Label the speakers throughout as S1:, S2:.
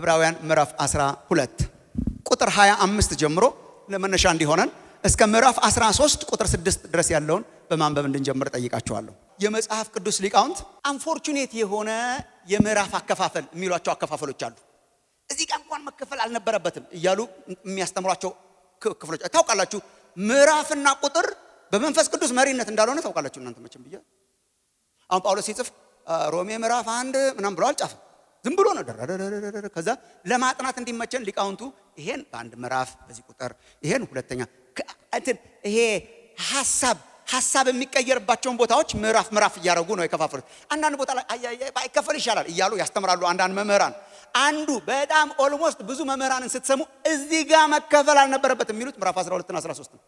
S1: ዕብራውያን ምዕራፍ 12 ቁጥር 25 ጀምሮ ለመነሻ እንዲሆነን እስከ ምዕራፍ 13 ቁጥር 6 ድረስ ያለውን በማንበብ እንድንጀምር ጠይቃችኋለሁ። የመጽሐፍ ቅዱስ ሊቃውንት አንፎርቹኔት የሆነ የምዕራፍ አከፋፈል የሚሏቸው አከፋፈሎች አሉ። እዚህ ጋር እንኳን መከፈል አልነበረበትም እያሉ የሚያስተምሯቸው ክፍሎች ታውቃላችሁ። ምዕራፍና ቁጥር በመንፈስ ቅዱስ መሪነት እንዳልሆነ ታውቃላችሁ እናንተ መቼም ብዬ። አሁን ጳውሎስ ሲጽፍ ሮሜ ምዕራፍ 1 ምናምን ብሎ አልጻፈም። ዝም ብሎ ነው ደረደረደረ። ከዛ ለማጥናት እንዲመቸን ሊቃውንቱ ይሄን በአንድ ምዕራፍ በዚህ ቁጥር ይሄን ሁለተኛ እንትን ይሄ ሐሳብ የሚቀየርባቸውን ቦታዎች ምዕራፍ እያደረጉ ነው የከፋፈሉት። አንዳንድ ቦታ ላይ ባይከፈል ይሻላል እያሉ ያስተምራሉ አንዳንድ መምህራን። አንዱ በጣም ኦልሞስት ብዙ መምህራንን ስትሰሙ እዚህ ጋር መከፈል አልነበረበትም የሚሉት ምዕራፍ 12 እና 13 ነው።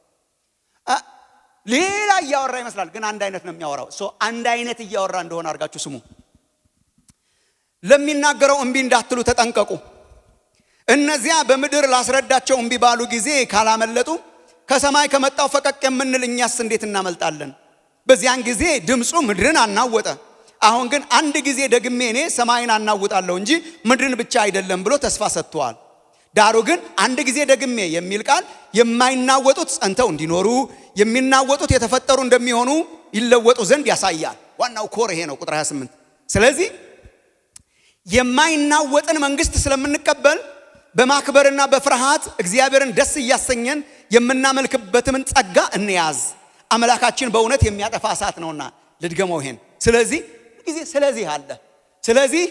S1: ሌላ እያወራ ይመስላል ግን አንድ አይነት ነው የሚያወራው። አንድ አይነት እያወራ እንደሆነ አድርጋችሁ ስሙ። ለሚናገረው እምቢ እንዳትሉ ተጠንቀቁ። እነዚያ በምድር ላስረዳቸው እምቢ ባሉ ጊዜ ካላመለጡ ከሰማይ ከመጣው ፈቀቅ የምንል እኛስ እንዴት እናመልጣለን? በዚያን ጊዜ ድምፁ ምድርን አናወጠ። አሁን ግን አንድ ጊዜ ደግሜ እኔ ሰማይን አናውጣለሁ እንጂ ምድርን ብቻ አይደለም ብሎ ተስፋ ሰጥቷል። ዳሩ ግን አንድ ጊዜ ደግሜ የሚል ቃል የማይናወጡት ጸንተው እንዲኖሩ የሚናወጡት የተፈጠሩ እንደሚሆኑ ይለወጡ ዘንድ ያሳያል። ዋናው ኮር ይሄ ነው። ቁጥር 28 ስለዚህ የማይናወጥን መንግስት ስለምንቀበል በማክበርና በፍርሃት እግዚአብሔርን ደስ እያሰኘን የምናመልክበትን ጸጋ እንያዝ። አምላካችን በእውነት የሚያጠፋ እሳት ነውና። ልድገመው ይሄን። ስለዚህ አለ። ስለዚህ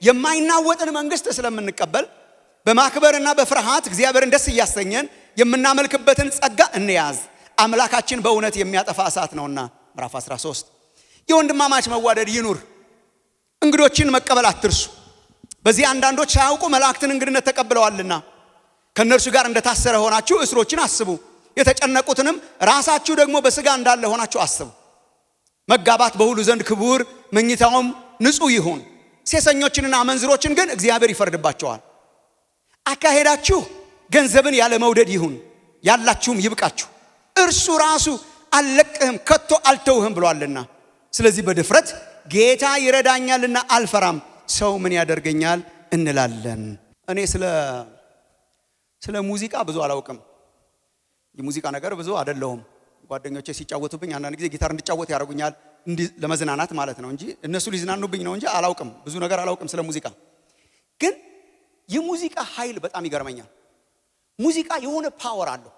S1: የማይናወጥን መንግስት ስለምንቀበል በማክበርና በፍርሃት እግዚአብሔርን ደስ እያሰኘን የምናመልክበትን ጸጋ እንያዝ። አምላካችን በእውነት የሚያጠፋ እሳት ነውና። ምዕራፍ 13 የወንድማማች መዋደድ ይኑር። እንግዶችን መቀበል አትርሱ። በዚህ አንዳንዶች ሳያውቁ መላእክትን እንግድነት ተቀብለዋልና ከነርሱ ጋር እንደታሰረ ሆናችሁ እስሮችን አስቡ። የተጨነቁትንም ራሳችሁ ደግሞ በስጋ እንዳለ ሆናችሁ አስቡ። መጋባት በሁሉ ዘንድ ክቡር፣ መኝታውም ንጹህ ይሁን። ሴሰኞችንና አመንዝሮችን ግን እግዚአብሔር ይፈርድባቸዋል። አካሄዳችሁ ገንዘብን ያለ መውደድ ይሁን፣ ያላችሁም ይብቃችሁ። እርሱ ራሱ አልለቅህም ከቶ አልተውህም ብሏልና። ስለዚህ በድፍረት ጌታ ይረዳኛልና አልፈራም፣ ሰው ምን ያደርገኛል እንላለን። እኔ ስለ ሙዚቃ ብዙ አላውቅም። የሙዚቃ ነገር ብዙ አይደለሁም። ጓደኞቼ ሲጫወቱብኝ አንዳንድ ጊዜ ጊታር እንድጫወት ያደርጉኛል፣ ለመዝናናት ማለት ነው እንጂ እነሱ ሊዝናኑብኝ ነው እንጂ አላውቅም። ብዙ ነገር አላውቅም ስለ ሙዚቃ። ግን የሙዚቃ ኃይል በጣም ይገርመኛል። ሙዚቃ የሆነ ፓወር አለው።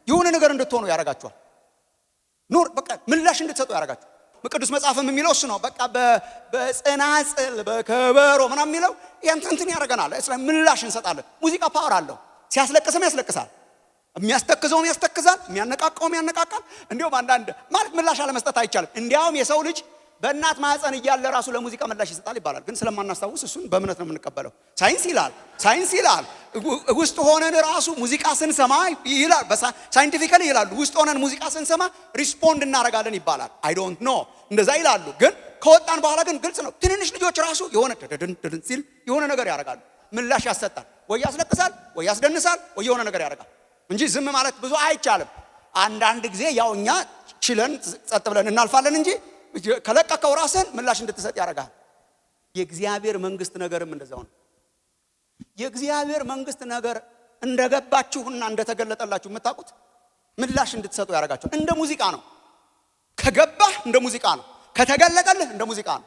S1: የሆነ ነገር እንድትሆኑ ያደርጋችኋል። በቃ ምላሽ እንድትሰጡ ያደርጋችኋል። በቅዱስ መጽሐፍም የሚለው እሱ ነው። በቃ በጽናጽል በከበሮ ምናምን የሚለው እንትን ያደርገናል። ምላሽ እንሰጣለን። ሙዚቃ ፓወር አለው። ሲያስለቅስም ያስለቅሳል፣ የሚያስተክዘውም ያስተክዛል፣ የሚያነቃቃውም ያነቃቃል። እንዲሁም አንዳንድ ማለት ምላሽ አለመስጠት አይቻልም። እንዲያውም የሰው ልጅ በእናት ማህፀን እያለ ራሱ ለሙዚቃ ምላሽ ይሰጣል ይባላል። ግን ስለማናስታውስ እሱን በእምነት ነው የምንቀበለው። ሳይንስ ይላል ውስጥ ሆነን ራሱ ሙዚቃ ስንሰማ ይላል፣ ሳይንቲፊካሊ ይላሉ ውስጥ ሆነን ሙዚቃ ስንሰማ ሪስፖንድ እናደርጋለን ይባላል። አይ ዶንት ኖ እንደዛ ይላሉ። ግን ከወጣን በኋላ ግን ግልጽ ነው። ትንንሽ ልጆች ራሱ የሆነ ደደን ሲል የሆነ ነገር ያደርጋሉ፣ ምላሽ ያሰጣል። ወይ ያስለቅሳል፣ ወይ ያስደንሳል፣ ወይ የሆነ ነገር ያደርጋል እንጂ ዝም ማለት ብዙ አይቻልም። አንዳንድ ጊዜ ያው እኛ ችለን ጸጥ ብለን እናልፋለን እንጂ ከለቀቀው ራስን ምላሽ እንድትሰጥ ያደርጋል። የእግዚአብሔር መንግስት ነገርም እንደዛው ነው። የእግዚአብሔር መንግስት ነገር እንደገባችሁና እንደተገለጠላችሁ የምታውቁት ምላሽ እንድትሰጡ ያደርጋችሁ። እንደ ሙዚቃ ነው። ከገባህ እንደ ሙዚቃ ነው። ከተገለጠልህ እንደ ሙዚቃ ነው።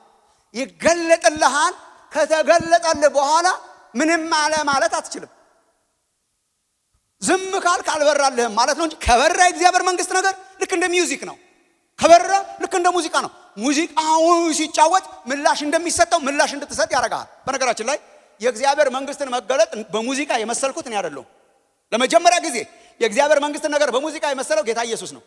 S1: ይገለጥልሃል። ከተገለጠልህ በኋላ ምንም አለ ማለት አትችልም። ዝም ካልክ አልበራልህም ማለት ነው እንጂ ከበራ የእግዚአብሔር መንግስት ነገር ልክ እንደ ሚውዚክ ነው። ከበራ ልክ እንደ ሙዚቃ ነው። ሙዚቃው ሲጫወት ምላሽ እንደሚሰጠው ምላሽ እንድትሰጥ ያደርጋል። በነገራችን ላይ የእግዚአብሔር መንግስትን መገለጥ በሙዚቃ የመሰልኩት እኔ አይደለሁም። ለመጀመሪያ ጊዜ የእግዚአብሔር መንግስትን ነገር በሙዚቃ የመሰለው ጌታ ኢየሱስ ነው።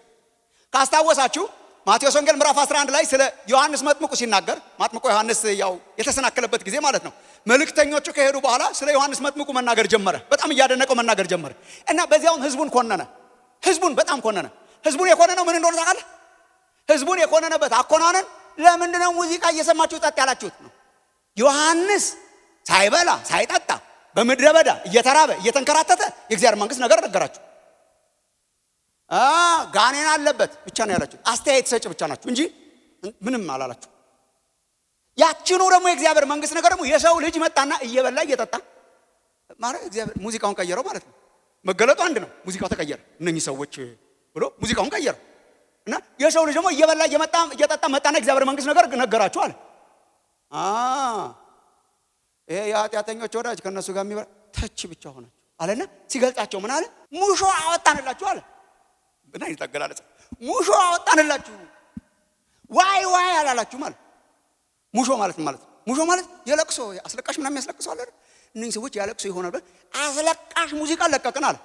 S1: ካስታወሳችሁ ማቴዎስ ወንጌል ምዕራፍ 11 ላይ ስለ ዮሐንስ መጥምቁ ሲናገር፣ መጥምቁ ዮሐንስ ያው የተሰናከለበት ጊዜ ማለት ነው። መልእክተኞቹ ከሄዱ በኋላ ስለ ዮሐንስ መጥምቁ መናገር ጀመረ። በጣም እያደነቀው መናገር ጀመረ እና በዚያውም ህዝቡን ኮነነ። ህዝቡን በጣም ኮነነ። ህዝቡን የኮነነው ምን እንደሆነ ታውቃለህ? ህዝቡን የኮነነበት አኮናነን ለምንድነው ሙዚቃ እየሰማችሁ ጸጥ ያላችሁት ነው። ዮሐንስ ሳይበላ ሳይጠጣ በምድረ በዳ እየተራበ እየተንከራተተ የእግዚአብሔር መንግስት ነገር ነገራችሁ። ጋኔን አለበት ብቻ ነው ያላችሁ። አስተያየት ሰጭ ብቻ ናችሁ እንጂ ምንም አላላችሁ። ያችኑ ደግሞ የእግዚአብሔር መንግስት ነገር ደግሞ የሰው ልጅ መጣና እየበላ እየጠጣ ማለት እግዚአብሔር ሙዚቃውን ቀየረው ማለት ነው። መገለጡ አንድ ነው። ሙዚቃው ተቀየረ እነኚህ ሰዎች ብሎ ሙዚቃውን ቀየረው እና የሰው ልጅ ደግሞ እየበላ እየጠጣ መጣና እግዚአብሔር መንግስት ነገር ነገራቸው አለ። ይሄ የኃጢአተኞች ወዳጅ ከነሱ ጋር የሚበላ ተች ብቻ ሆናችሁ አለና ሲገልጻቸው ምን አለ? ሙሾ አወጣንላችሁ አለ። እና ይተገላለጽ ሙሾ አወጣንላችሁ ዋይ ዋይ አላላችሁ ማለት ሙሾ ማለት ሙሾ ማለት የለቅሶ አስለቃሽ ምናምን ያስለቅሰው አለ። እነዚህ ሰዎች ያለቅሶ ይሆናል አስለቃሽ ሙዚቃ ለቀቅን አለ።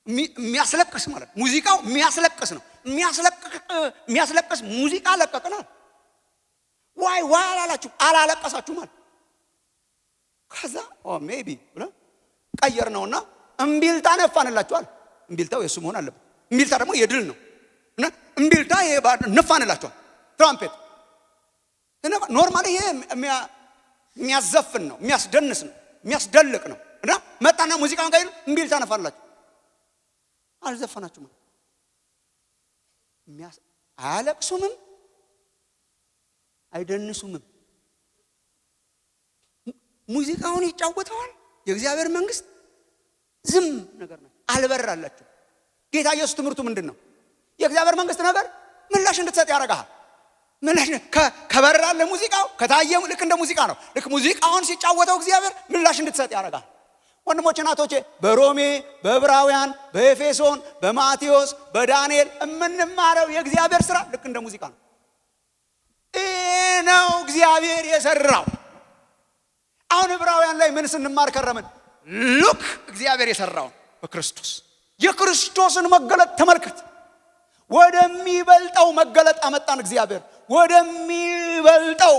S1: የሚያስለቅስ ማለት ሙዚቃው የሚያስለቅስ ነው። የሚያስለቅስ ሙዚቃ ለቀቅን አለ። ዋይ ዋይ አላላችሁ አላለቀሳችሁ ማለት ከዛ ሜቢ ብለ ቀየር ነውና እምቢልታ ነፋንላችኋል። እምቢልታው የሱ መሆን አለበት። እምቢልታ ደግሞ የድል ነው እና እምቢልታ ነፋንላችኋል። ትራምፔት እና ኖርማሊ ይሄ የሚያዘፍን ነው፣ የሚያስደንስ ነው፣ የሚያስደልቅ ነው እና መጣና ሙዚቃውን ጋር እምቢልታ ነፋንላችሁ አልዘፈናችሁም። አያለቅሱምም አይደንሱምም። ሙዚቃውን ይጫወተዋል። የእግዚአብሔር መንግስት ዝም ነገር ነው። አልበራላችሁ። ጌታ ኢየሱስ ትምህርቱ ምንድነው? የእግዚአብሔር መንግስት ነገር ምላሽ እንድትሰጥ ያረጋሃል። ምላሽ ከበራለ ሙዚቃው ከታየም ልክ እንደ ሙዚቃ ነው። ልክ ሙዚቃውን ሲጫወተው እግዚአብሔር ምላሽ እንድትሰጥ ያረጋሃል። ወንድሞቼ እናቶቼ በሮሜ በዕብራውያን በኤፌሶን በማቴዎስ በዳንኤል የምንማረው የእግዚአብሔር ስራ ልክ እንደ ሙዚቃ ነው። ነው እግዚአብሔር የሰራው። አሁን ዕብራውያን ላይ ምን ስንማር ከረምን? ሉክ እግዚአብሔር የሰራው በክርስቶስ የክርስቶስን መገለጥ ተመልከት። ወደሚበልጠው መገለጥ አመጣን እግዚአብሔር። ወደሚበልጠው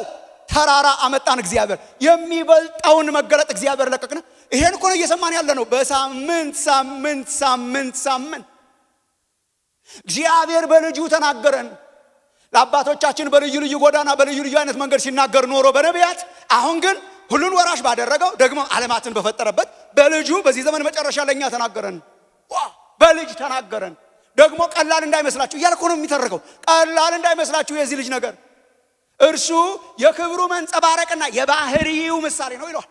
S1: ተራራ አመጣን እግዚአብሔር። የሚበልጠውን መገለጥ እግዚአብሔር ለቀቅና ይሄን እኮ ነው እየሰማን ያለ ነው። በሳምንት ሳምንት ሳምንት ሳምንት እግዚአብሔር በልጁ ተናገረን። ለአባቶቻችን በልዩ ልዩ ጎዳና በልዩ ልዩ አይነት መንገድ ሲናገር ኖሮ በነቢያት፣ አሁን ግን ሁሉን ወራሽ ባደረገው ደግሞ ዓለማትን በፈጠረበት በልጁ በዚህ ዘመን መጨረሻ ለኛ ተናገረን። በልጅ ተናገረን። ደግሞ ቀላል እንዳይመስላችሁ እያልኩ ነው የሚተርከው። ቀላል እንዳይመስላችሁ የዚህ ልጅ ነገር እርሱ የክብሩ መንጸባረቅና የባህሪው ምሳሌ ነው ይሏል።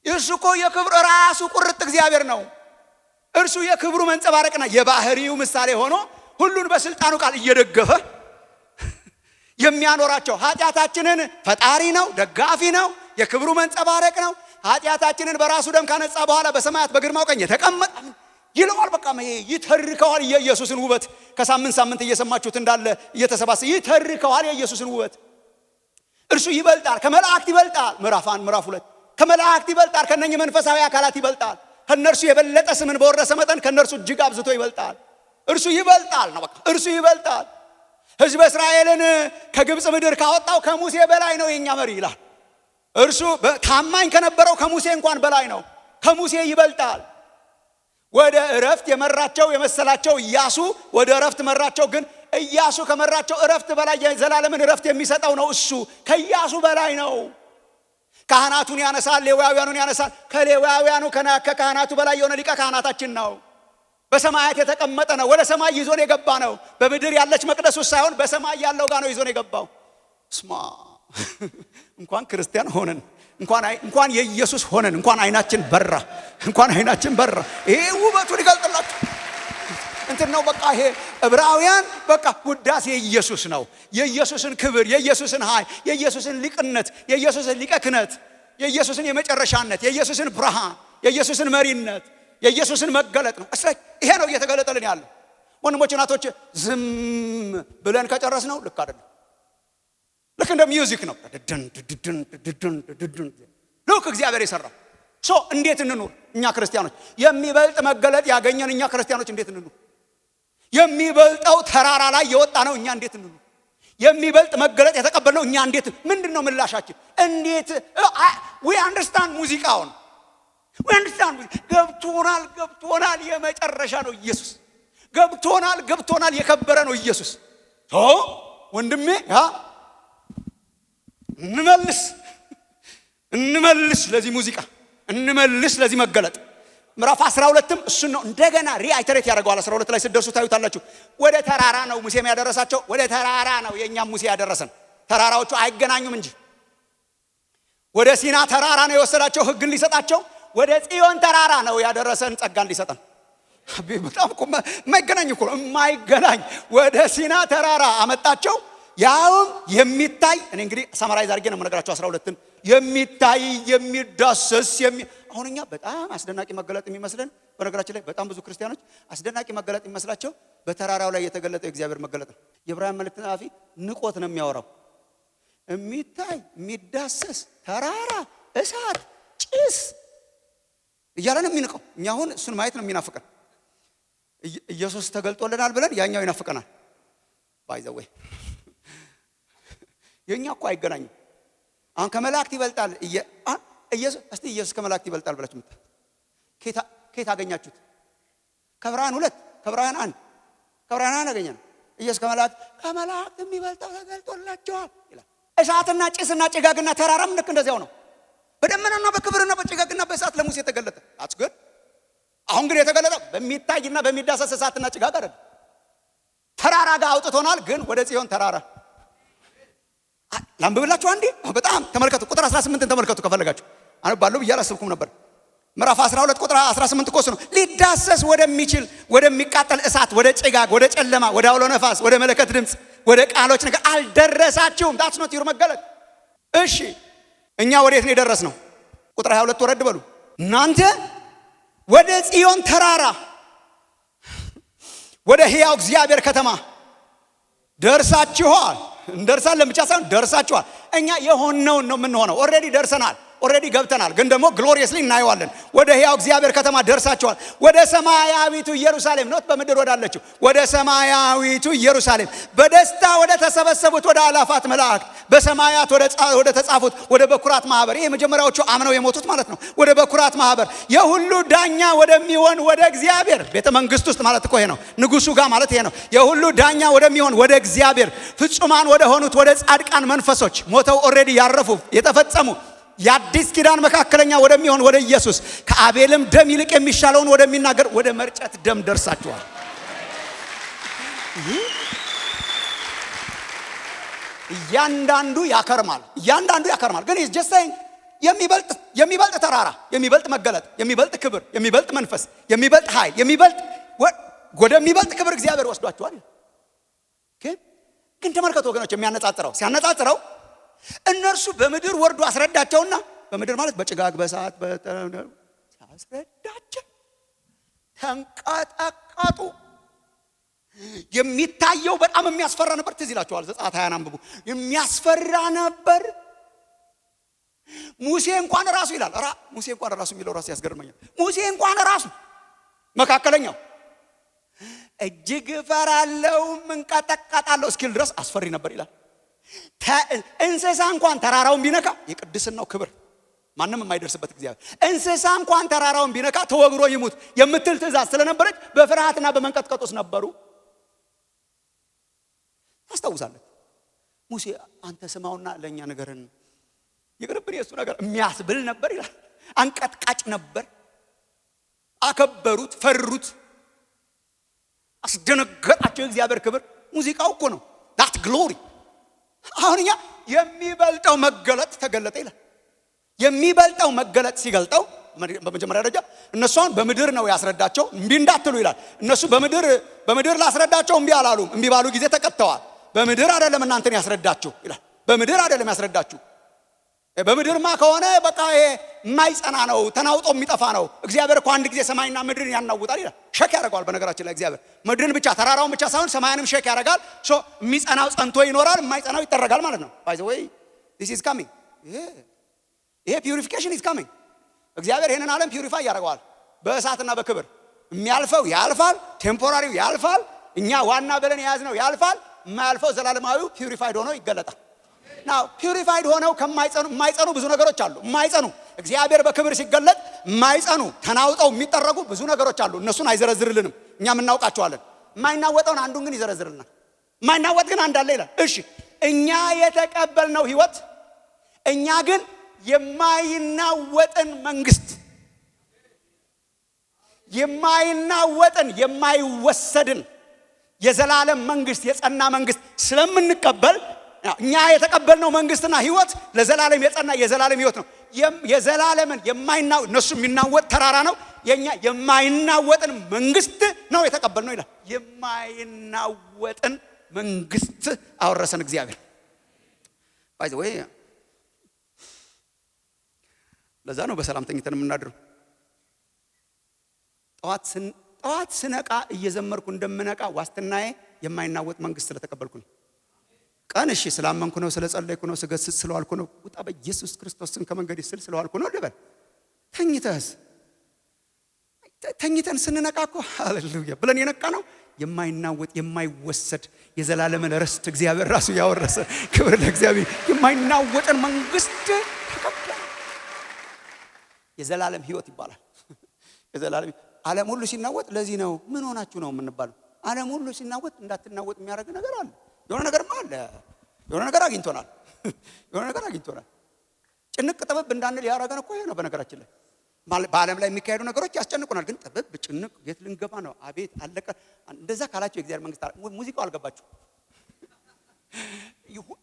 S1: እርሱ እኮ የክብሩ ራሱ ቁርጥ እግዚአብሔር ነው። እርሱ የክብሩ መንጸባረቅና የባህሪው ምሳሌ ሆኖ ሁሉን በስልጣኑ ቃል እየደገፈ የሚያኖራቸው ኃጢአታችንን ፈጣሪ ነው፣ ደጋፊ ነው፣ የክብሩ መንጸባረቅ ነው። ኃጢአታችንን በራሱ ደም ካነጻ በኋላ በሰማያት በግርማው ቀኝ የተቀመጠ ይለዋል። በቃ ይተርከዋል የኢየሱስን ውበት። ከሳምንት ሳምንት እየሰማችሁት እንዳለ እየተሰባሰበ ይተርከዋል የኢየሱስን ውበት። እርሱ ይበልጣል፣ ከመላእክት ይበልጣል። ምዕራፍ 1 ምዕራፍ 2 ከመላእክት ይበልጣል፣ ከነኚህ መንፈሳዊ አካላት ይበልጣል። ከነርሱ የበለጠ ስምን በወረሰ መጠን ከነርሱ እጅግ አብዝቶ ይበልጣል። እርሱ ይበልጣል ነው በቃ እርሱ ይበልጣል። ሕዝበ እስራኤልን ከግብፅ ምድር ካወጣው ከሙሴ በላይ ነው የኛ መሪ ይላል። እርሱ ታማኝ ከነበረው ከሙሴ እንኳን በላይ ነው። ከሙሴ ይበልጣል። ወደ እረፍት የመራቸው የመሰላቸው ኢያሱ ወደ እረፍት መራቸው። ግን ኢያሱ ከመራቸው እረፍት በላይ የዘላለምን እረፍት የሚሰጠው ነው። እሱ ከኢያሱ በላይ ነው። ካህናቱን ያነሳል፣ ሌዋውያኑን ያነሳል። ከሌዋውያኑ ከካህናቱ በላይ የሆነ ሊቀ ካህናታችን ነው። በሰማያት የተቀመጠ ነው። ወደ ሰማይ ይዞን የገባ ነው። በምድር ያለች መቅደስ ውስጥ ሳይሆን በሰማይ ያለው ጋር ነው ይዞን የገባው። ስማ እንኳን ክርስቲያን ሆነን እንኳን የኢየሱስ ሆነን እንኳን አይናችን በራ። ይሄ ውበቱን ይገልጥላችሁ እንትን ነው በቃ ይሄ ዕብራውያን በቃ ውዳሴ ኢየሱስ ነው። የኢየሱስን ክብር፣ የኢየሱስን ኃይል፣ የኢየሱስን ሊቅነት፣ የኢየሱስን ሊቀ ክህነት፣ የኢየሱስን የመጨረሻነት፣ የኢየሱስን ብርሃን፣ የኢየሱስን መሪነት፣ የኢየሱስን መገለጥ ነው። እስራኤል ይሄ ነው እየተገለጠልን ያለው። ወንድሞች እናቶች ዝም ብለን ከጨረስ ነው ልክ አይደለም። ልክ እንደ ሚውዚክ ነው። ልክ እግዚአብሔር የሰራው እንዴት እንኑር እኛ ክርስቲያኖች? የሚበልጥ መገለጥ ያገኘን እኛ ክርስቲያኖች እንዴት እንኑር? የሚበልጠው ተራራ ላይ የወጣ ነው እኛ እንዴት እንኑር? የሚበልጥ መገለጥ የተቀበልነው እኛ እንዴት? ምንድነው ምላሻችን? እንዴት we understand ሙዚቃውን ገብቶናል። የመጨረሻ ነው ኢየሱስ። ገብቶናል የከበረ ነው ኢየሱስ። ወንድሜ እንመልስ ለዚህ ሙዚቃ፣ እንመልስ ለዚህ መገለጥ። ምዕራፍ 12ም እሱን ነው እንደገና ሪአይተሬት ያደርገዋል። 12 ላይ ስትደርሱ ታዩታላችሁ። ወደ ተራራ ነው ሙሴም ያደረሳቸው። ወደ ተራራ ነው የኛም ሙሴ ያደረሰን። ተራራዎቹ አይገናኙም እንጂ ወደ ሲና ተራራ ነው የወሰዳቸው ሕግን ሊሰጣቸው። ወደ ጽዮን ተራራ ነው ያደረሰን ጸጋን ሊሰጠን። በጣም እኮ የማይገናኝ እኮ ነው የማይገናኝ። ወደ ሲና ተራራ አመጣቸው። ያውም የሚታይ እኔ እንግዲህ ሰማራይዝ አድርጌ ነው የምነግራቸው 12ን የሚታይ የሚዳሰስ አሁን እኛ በጣም አስደናቂ መገለጥ የሚመስለን በነገራችን ላይ በጣም ብዙ ክርስቲያኖች አስደናቂ መገለጥ የሚመስላቸው በተራራው ላይ የተገለጠው የእግዚአብሔር መገለጥ ነው። የዕብራውያን መልእክት ጸሐፊ ንቆት ነው የሚያወራው። የሚታይ የሚዳሰስ ተራራ፣ እሳት፣ ጭስ እያለ ነው የሚንቀው። እኛ አሁን እሱን ማየት ነው የሚናፍቀን። ኢየሱስ ተገልጦልናል ብለን ያኛው ይናፍቀናል። ባይ ዘ ዌይ የኛ እኮ አይገናኝም። አሁን ከመላእክት ይበልጣል ኢየሱስ። እስቲ ኢየሱስ ከመላእክት ይበልጣል ብላችሁ ምታ ከየት አገኛችሁት? ከዕብራውያን 2 ከዕብራውያን 1 ከዕብራውያን 1 አገኘን። ኢየሱስ ከመላእክት የሚበልጠው ተገልጦላቸዋል ይላል። እሳትና ጭስና ጭጋግና ተራራም ልክ እንደዚያው ነው። በደመናና በክብርና በጭጋግና በእሳት ለሙሴ ተገለጠ። አትስ ግን አሁን ግን የተገለጠው በሚታይና በሚዳሰስ እሳትና ጭጋግ አይደለም። ተራራ ጋር አውጥቶናል። ግን ወደ ጽዮን ተራራ ላንብብላችሁ አንዴ። በጣም ተመልከቱ። ቁጥር 18ን ተመልከቱ ከፈለጋችሁ። አነባለሁ ብዬ አላሰብኩም ነበር። ምዕራፍ 12 ቁጥር 18 እኮ ነው ሊዳሰስ ወደሚችል ወደሚቃጠል እሳት፣ ወደ ጭጋግ፣ ወደ ጨለማ፣ ወደ አውሎ ነፋስ፣ ወደ መለከት ድምፅ፣ ወደ ቃሎች ነገር አልደረሳችሁም። ዳትስ ኖት ዩር መገለጥ። እሺ እኛ ወዴት ነው የደረስነው? ቁጥር 22 ወረድ በሉ። እናንተ ወደ ጽዮን ተራራ ወደ ሕያው እግዚአብሔር ከተማ ደርሳችኋል። እንደርሳለን ብቻ ሳይሆን ደርሳችኋል። እኛ የሆነውን ነው የምንሆነው። ኦልሬዲ ደርሰናል። ኦልሬዲ ገብተናል። ግን ደግሞ ግሎሪየስሊ እናየዋለን። ወደ ሕያው እግዚአብሔር ከተማ ደርሳችኋል። ወደ ሰማያዊቱ ኢየሩሳሌም ነው በምድር ወዳለችው ወደ ሰማያዊቱ ኢየሩሳሌም፣ በደስታ ወደ ተሰበሰቡት ወደ አላፋት መላእክት፣ በሰማያት ወደ ተጻፉት ወደ በኩራት ማህበር። ይሄ መጀመሪያዎቹ አምነው የሞቱት ማለት ነው። ወደ በኩራት ማህበር፣ የሁሉ ዳኛ ወደሚሆን ወደ እግዚአብሔር ቤተ መንግስት ውስጥ ማለት እኮ ይሄ ነው። ንጉሱ ጋር ማለት ይሄ ነው። የሁሉ ዳኛ ወደሚሆን ወደ እግዚአብሔር፣ ፍጹማን ወደ ሆኑት ወደ ጻድቃን መንፈሶች፣ ሞተው ኦልሬዲ ያረፉ የተፈጸሙ የአዲስ ኪዳን መካከለኛ ወደሚሆን ወደ ኢየሱስ፣ ከአቤልም ደም ይልቅ የሚሻለውን ወደሚናገር ወደ መርጨት ደም ደርሳችኋል። እያንዳንዱ ያከርማል። ግን ኢዝ ጀስት ሴይንግ የሚበልጥ ተራራ፣ የሚበልጥ መገለጥ፣ የሚበልጥ ክብር፣ የሚበልጥ መንፈስ፣ የሚበልጥ ኃይል፣ ወደሚበልጥ ክብር እግዚአብሔር ወስዷቸዋል። ግን ተመልከቱ ወገኖች፣ ሲያነጻጽረው እነርሱ በምድር ወርዶ አስረዳቸውና በምድር ማለት በጭጋግ በሰዓት ሲያስረዳቸው ተንቀጠቀጡ። የሚታየው በጣም የሚያስፈራ ነበር። ትዝ ይላችኋል ዘጸአት 20 አንብቡ። የሚያስፈራ ነበር። ሙሴ እንኳን ራሱ ይላል። ሙሴ እንኳን ራሱ የሚለው ራሱ ያስገርመኛል። ሙሴ እንኳን ራሱ መካከለኛው እጅግ እፈራለሁ እንቀጠቀጣለሁ እስኪል ድረስ አስፈሪ ነበር ይላል። እንስሳ እንኳን ተራራውን ቢነካ የቅድስናው ክብር ማንም የማይደርስበት እግዚአብሔር እንስሳ እንኳን ተራራውን ቢነካ ተወግሮ ይሙት የምትል ትእዛዝ ስለነበረች በፍርሃትና በመንቀጥቀጥ ውስጥ ነበሩ። ታስታውሳለህ? ሙሴ አንተ ስማውና ለኛ ነገርን ይቅርብን የሱ ነገር የሚያስብል ነበር ይላል። አንቀጥቃጭ ነበር። አከበሩት፣ ፈሩት፣ አስደነገጣቸው የእግዚአብሔር ክብር። ሙዚቃው እኮ ነው that glory። አሁን እኛ የሚበልጠው መገለጥ ተገለጠ ይላል። የሚበልጠው መገለጥ ሲገልጠው በመጀመሪያ ደረጃ እነሱን በምድር ነው ያስረዳቸው። እምቢ እንዳትሉ ይላል። እነሱ በምድር ላስረዳቸው እምቢ አላሉም። እምቢ ባሉ ጊዜ ተቀጥተዋል። በምድር አይደለም እናንተን ያስረዳችሁ ይላል። በምድር አይደለም ያስረዳችሁ። በምድርማ ከሆነ በቃ ይሄ የማይጸና ነው፣ ተናውጦ የሚጠፋ ነው። እግዚአብሔር እኮ አንድ ጊዜ ሰማይና ምድርን ያናውጣል ይላል። ሸክ ያደርገዋል። በነገራችን ላይ እግዚአብሔር ምድርን ብቻ ተራራውን ብቻ ሳይሆን ሰማያንም ሸክ ያደርጋል። የሚጸናው ጸንቶ ይኖራል፣ የማይጸናው ይጠረጋል ማለት ነው። ባይ ዘ ዌይ this is coming። ይሄ ፒዩሪፊኬሽን is coming። እግዚአብሔር ይሄንን ዓለም ፒዩሪፋይ ያደርገዋል በእሳትና በክብር። የሚያልፈው ያልፋል፣ ቴምፖራሪው ያልፋል፣ እኛ ዋና ብለን የያዝነው ያልፋል። የማያልፈው ዘላለማዊው ፒዩሪፋይድ ሆኖ ይገለጣል። ናው ፒዩሪፋይድ ሆነው የማይጸኑ ብዙ ነገሮች አሉ። የማይጸኑ እግዚአብሔር በክብር ሲገለጥ የማይጸኑ ተናውጠው የሚጠረጉ ብዙ ነገሮች አሉ። እነሱን አይዘረዝርልንም፣ እኛም እናውቃቸዋለን። የማይናወጠውን አንዱን ግን ይዘረዝርልናል። የማይናወጥ ግን አንድ አለ ይላል። እሺ እኛ የተቀበልነው ህይወት፣ እኛ ግን የማይናወጥን መንግስት የማይናወጥን የማይወሰድን የዘላለም መንግስት የጸና መንግስት ስለምንቀበል እኛ የተቀበልነው መንግስትና ህይወት ለዘላለም የጸና የዘላለም ህይወት ነው። የዘላለምን የማይናወጥ እነሱ የሚናወጥ ተራራ ነው፣ የኛ የማይናወጥን መንግስት ነው የተቀበልነው ይላል። የማይናወጥን መንግስት አወረሰን እግዚአብሔር። ባይ ዘ ወይ ለዛ ነው በሰላም ተኝተን የምናድረው። ጠዋት ስነቃ እየዘመርኩ እንደምነቃ ዋስትናዬ የማይናወጥ መንግስት ስለተቀበልኩ ነው። ቀን እሺ ስላመንኩ ነው፣ ስለጸለይኩ ነው፣ ስገስጽ ስለዋልኩ ነው፣ ውጣ በኢየሱስ ክርስቶስን ከመንገድ ስል ስለዋልኩ ነው ልበል። ተኝተን ስንነቃ እኮ ሃሌሉያ ብለን የነቃ ነው የማይናወጥ የማይወሰድ የዘላለምን ርስት እግዚአብሔር ራሱ ያወረሰ። ክብር ለእግዚአብሔር። የማይናወጥን መንግስት ተቀበል። የዘላለም ህይወት ይባላል። የዘላለም ዓለም ሁሉ ሲናወጥ ለዚህ ነው ምን ሆናችሁ ነው የምንባለው። ዓለም ሁሉ ሲናወጥ እንዳትናወጥ የሚያደርግ ነገር አለ። የሆነ ነገርማ አለ። የሆነ ነገር አግኝቶናል። ጭንቅ ጥብብ እንዳንል ያደረገን እኮ ይሄ ነው። በነገራችን ላይ በዓለም ላይ የሚካሄዱ ነገሮች ያስጨንቁናል። ግን ጥብብ ጭንቅ የት ልንገባ ነው? አቤት አለቀ። እንደዛ ካላችሁ የእግዚአብሔር መንግስት ሙዚቃው አልገባችሁ።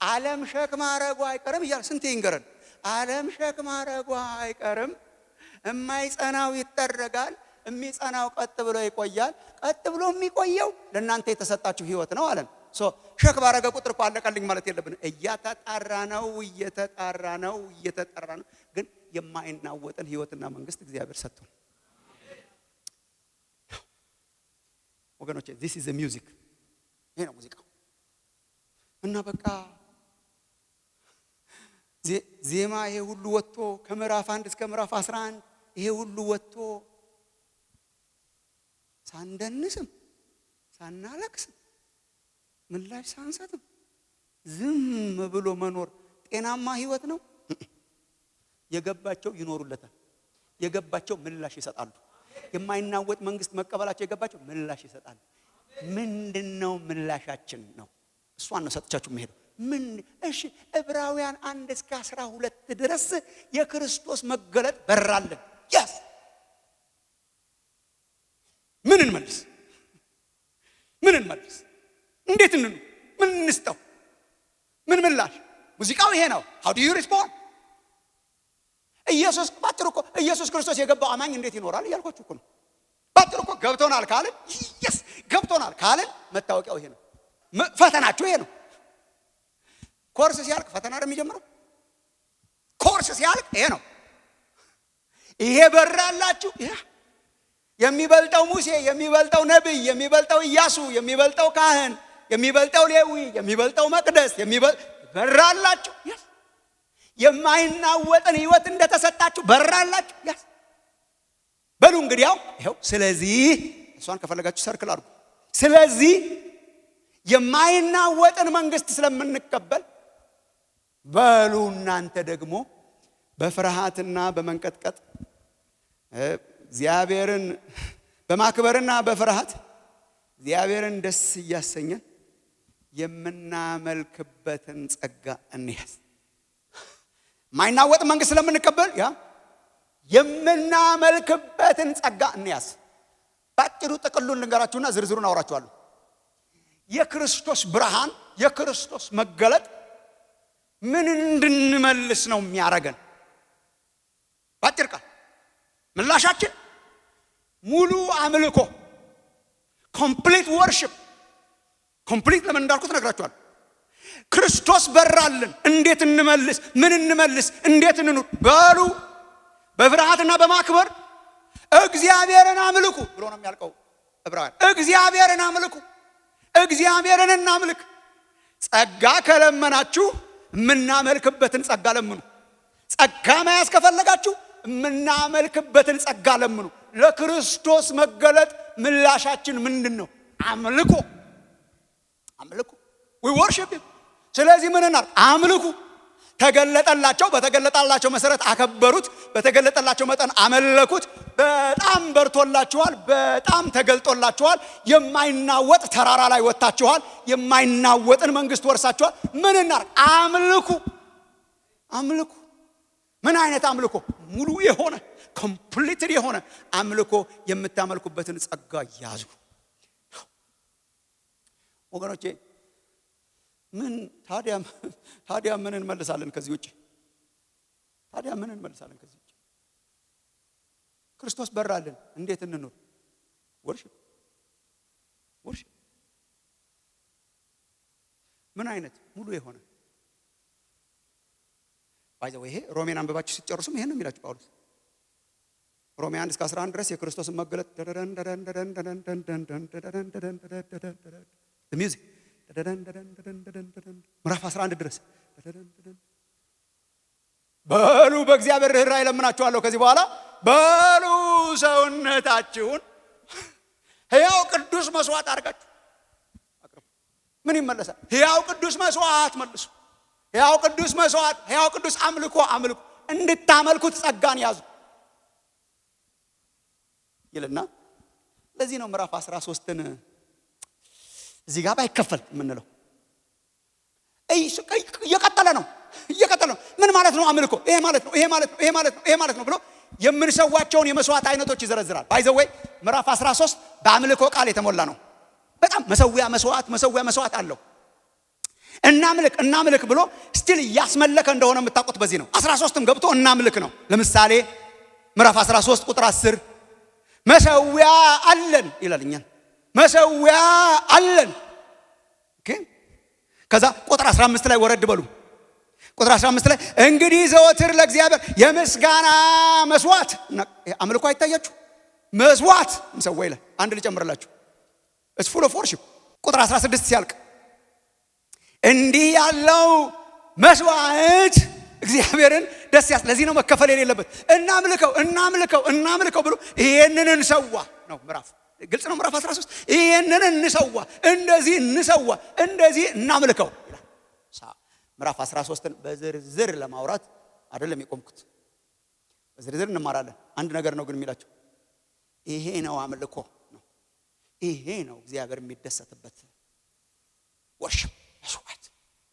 S1: ዓለም ሸክም ማረጓ አይቀርም እያለ ስንቴ ይንገረን። ዓለም ሸክም ማረጓ አይቀርም፣ የማይጸናው ይጠረጋል፣ የሚጸናው ቀጥ ብሎ ይቆያል። ቀጥ ብሎ የሚቆየው ለእናንተ የተሰጣችሁ ህይወት ነው አለን። ሸክም ባረገ ቁጥር እኮ አለቀልኝ ማለት የለብንም። እየተጣራ ነው። ግን የማይናወጥን ህይወትና መንግስት እግዚአብሔር ሰጥቶን ወገኖቼ፣ this is the music። ይሄ ነው ሙዚቃው። እና በቃ ዜማ ይሄ ሁሉ ወጥቶ ከምዕራፍ 1 እስከ ምዕራፍ 11 ይሄ ሁሉ ወጥቶ ሳንደንስም ሳናለቅስም ምላሽ ሳንሰጥም ዝም ብሎ መኖር ጤናማ ህይወት ነው? የገባቸው ይኖሩለታል። የገባቸው ምላሽ ይሰጣሉ። የማይናወጥ መንግስት መቀበላቸው የገባቸው ምላሽ ይሰጣሉ። ምንድነው ምላሻችን ነው? እሷን ነው ሰጥቻችሁ መሄድ። እሺ ዕብራውያን 1 እስከ 12 ድረስ የክርስቶስ መገለጥ በራልን። ያስ ምን እንመልስ? እንዴት እንኑ? ምን እንስጠው? ምን ምላሽ? ሙዚቃው ይሄ ነው። how do you respond? ኢየሱስ ክርስቶስ የገባው አማኝ እንዴት ይኖራል እያልኳችሁ እኮ ነው። ባጭሩ እኮ ገብቶናል ካልን ገብቶናል ካልን መታወቂያው ይሄ ነው። ፈተናችሁ ይሄ ነው። ኮርስ ሲያልቅ ፈተና አይደል የሚጀምረው? ኮርስ ሲያልቅ ይሄ ነው። ይሄ በራላችሁ። የሚበልጠው ሙሴ፣ የሚበልጠው ነብይ፣ የሚበልጠው ኢያሱ፣ የሚበልጠው ካህን፣ የሚበልጠው ሌዊ፣ የሚበልጠው መቅደስ በራላችሁ። የማይናወጥን ህይወት እንደተሰጣችሁ በራላችሁ። በሉ እንግዲያው ይሄው። ስለዚህ እሷን ከፈለጋችሁ ሰርክል አድርጉ። ስለዚህ የማይናወጥን መንግስት ስለምንቀበል በሉ እናንተ ደግሞ በፍርሃትና በመንቀጥቀጥ እግዚአብሔርን በማክበርና በፍርሃት እግዚአብሔርን ደስ እያሰኘን የምናመልክበትን ጸጋ እንያዝ። ማይናወጥ መንግስት ስለምንቀበል የምናመልክበትን ጸጋ እንያዝ። ባጭሩ ጥቅሉን ልንገራችሁና ዝርዝሩን አወራችኋለሁ። የክርስቶስ ብርሃን፣ የክርስቶስ መገለጥ ምን እንድንመልስ ነው የሚያረገን? ባጭር ቃል ምላሻችን ሙሉ አምልኮ፣ ኮምፕሊት ወርሺፕ። ኮምፕሊት ለምን እንዳልኩት ነግራችኋለሁ። ክርስቶስ በራልን። እንዴት እንመልስ? ምን እንመልስ? እንዴት እንኑር? በሉ በፍርሃትና በማክበር እግዚአብሔርን አምልኩ ብሎ ነው የሚያልቀው ዕብራውያን። እግዚአብሔርን አምልኩ። እግዚአብሔርን እናምልክ። ጸጋ ከለመናችሁ የምናመልክበትን ጸጋ ለምኑ። ጸጋ መያዝ ከፈለጋችሁ የምናመልክበትን ጸጋ ለምኑ። ለክርስቶስ መገለጥ ምላሻችን ምንድን ነው? አምልኮ። we worship him። ስለዚህ ምን እናድርግ? አምልኩ። ተገለጠላቸው። በተገለጠላቸው መሰረት አከበሩት። በተገለጠላቸው መጠን አመለኩት። በጣም በርቶላችኋል። በጣም ተገልጦላችኋል። የማይናወጥ ተራራ ላይ ወጣችኋል። የማይናወጥን መንግስት ወርሳችኋል። ምን እናድርግ? አምልኩ። ምን አይነት አምልኮ? ሙሉ የሆነ ኮምፕሊትድ የሆነ አምልኮ የምታመልኩበትን ጸጋ ያዙ ወገኖቼ። ምን ታዲያ ምን እንመልሳለን ከዚህ ውጪ? ታዲያ ምን እንመልሳለን ከዚህ ውጪ? ክርስቶስ በራልን፣ እንዴት እንኑር? ወርሺፕ ምን አይነት ሙሉ የሆነ ባይዘው ይሄ ሮሜን አንብባችሁ ሲጨርሱም ይሄን ነው የሚላችሁ ጳውሎስ። ሮሜ 1-11 ድረስ የክርስቶስን መገለጥ ሚውዚክ ምዕራፍ 11 ድረስ በሉ በእግዚአብሔር ርኅራኄ እለምናችኋለሁ ከዚህ በኋላ በሉ ሰውነታችሁን ሕያው ቅዱስ መስዋዕት አድርጋችሁ አቅርቡ። ምን ይመለሳል? ሕያው ቅዱስ መስዋዕት መልሱ። ሕያው ቅዱስ መስዋዕት፣ ሕያው ቅዱስ አምልኮ እንድታመልኩት ጸጋን ያዙ ይልና ለዚህ ነው ምዕራፍ 13ን እዚህ ጋር ባይከፈል የምንለው። እየቀጠለ ነው። ምን ማለት ነው አምልኮ? ይሄ ማለት ነው ብሎ የምንሰዋቸውን የመስዋዕት አይነቶች ይዘረዝራል። ባይዘው ምዕራፍ 13 በአምልኮ ቃል የተሞላ ነው። በጣም መሰዊያ መስዋዕት አለው። እናምልክ ብሎ ስቲል እያስመለከ እንደሆነ የምታውቁት በዚህ ነው። 13ም ገብቶ እናምልክ ነው። ለምሳሌ ምዕራፍ 13 ቁጥር 10 መሰዊያ አለን ይላልኛል። መሰዊያ አለን። ኦኬ። ከዛ ቁጥር 15 ላይ ወረድ በሉ። ቁጥር 15 ላይ እንግዲህ ዘወትር ለእግዚአብሔር የምስጋና መስዋዕት አምልኮ አይታያችሁ? መስዋዕት እንሰዋ ይላል። አንድ ልጨምርላችሁ። it's full of worship። ቁጥር 16 ሲያልቅ እንዲህ ያለው መስዋዕት እግዚአብሔርን ደስ ያስ ለዚህ ነው መከፈል የሌለበት። እናምልከው ብሎ ይሄንን እንሰዋ ነው ምዕራፍ። ግልጽ ነው። ምዕራፍ 13 ይሄንን እንሰዋ፣ እንደዚህ እናምልከው ይላል። ምዕራፍ 13ን በዝርዝር ለማውራት አይደለም የቆምኩት። በዝርዝር እንማራለን። አንድ ነገር ነው ግን የሚላቸው ይሄ ነው አምልኮ ነው። ይሄ ነው እግዚአብሔር የሚደሰትበት ወርሺፕ መስዋዕት።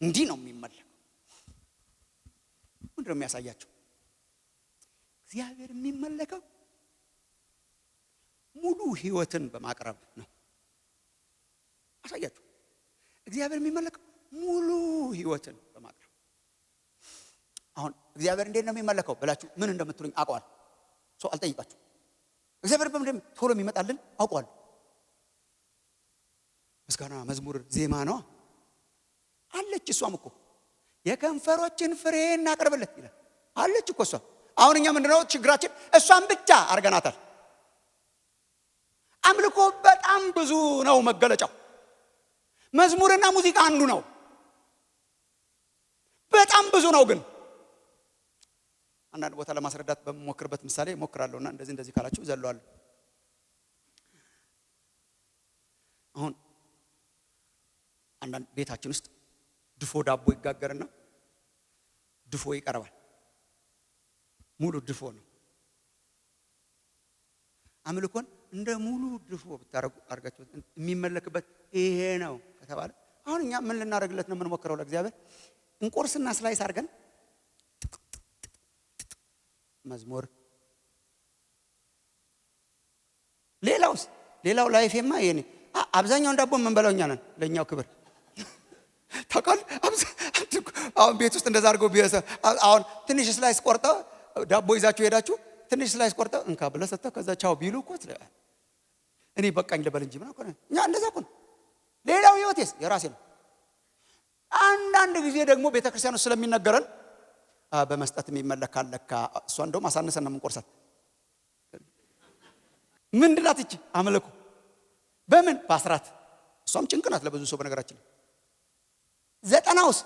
S1: እንዲህ ነው የሚመለከው። ምንድነው የሚያሳያቸው? እግዚአብሔር የሚመለከው ሙሉ ህይወትን በማቅረብ ነው። አሳያችሁ። እግዚአብሔር የሚመለከው ሙሉ ህይወትን በማቅረብ። አሁን እግዚአብሔር እንዴት ነው የሚመለከው ብላችሁ ምን እንደምትሉኝ አውቀዋለሁ። ሰው አልጠይቃችሁ። እግዚአብሔር በምንድነው ቶሎ የሚመጣልን አውቀዋለሁ። ምስጋና፣ መዝሙር፣ ዜማ ነው አለች። እሷም እኮ የከንፈሮችን ፍሬ እናቀርብለት ይላል አለች እኮ እሷ። አሁን እኛ ምንድነው ችግራችን? እሷን ብቻ አርገናታል። አምልኮ በጣም ብዙ ነው መገለጫው። መዝሙርና ሙዚቃ አንዱ ነው። በጣም ብዙ ነው። ግን አንዳንድ ቦታ ለማስረዳት በመሞክርበት ምሳሌ ሞክራለሁና እንደዚህ ካላችሁ ዘለዋለሁ። አሁን አንዳንድ ቤታችን ውስጥ ድፎ ዳቦ ይጋገርና ድፎ ይቀርባል። ሙሉ ድፎ ነው። አምልኮን እንደ ሙሉ ድፎ ብታረጉ አርጋችሁ የሚመለክበት ይሄ ነው ከተባለ አሁን እኛ ምን ልናደርግለት ነው የምንሞክረው? ለእግዚአብሔር እንቆርስና ስላይስ አርገን መዝሙር። ሌላው ላይፌማ ይሄኔ አብዛኛውን ዳቦ የምንበላው እኛ ነን። ለኛው ክብር ታውቃለህ። አሁን ቤት ውስጥ እንደዛ አድርገው ቢያሰ አሁን ትንሽ ስላይስ ቆርጠው ዳቦ ይዛችሁ ሄዳችሁ ትንሽ ስላይስ ቆርጠው እንካ ብለህ ሰጥተህ ከዛ ቻው ቢሉ እኮ እኔ በቃኝ ልበል እንጂ ምን እኮ ነው እኛ እንደዛ እኮ ነው። ሌላው ህይወቴስ የራሴ ነው። አንዳንድ ጊዜ ደግሞ ቤተክርስቲያን ውስጥ ስለሚነገረን በመስጠት የሚመለክ አለካ እሷ እንደውም አሳነሰን ነው የምንቆርሳት። ምንድን ናት እቺ አምልኮ? በምን በአስራት እሷም ጭንቅ ናት ለብዙ ሰው በነገራችን። ዘጠናውስ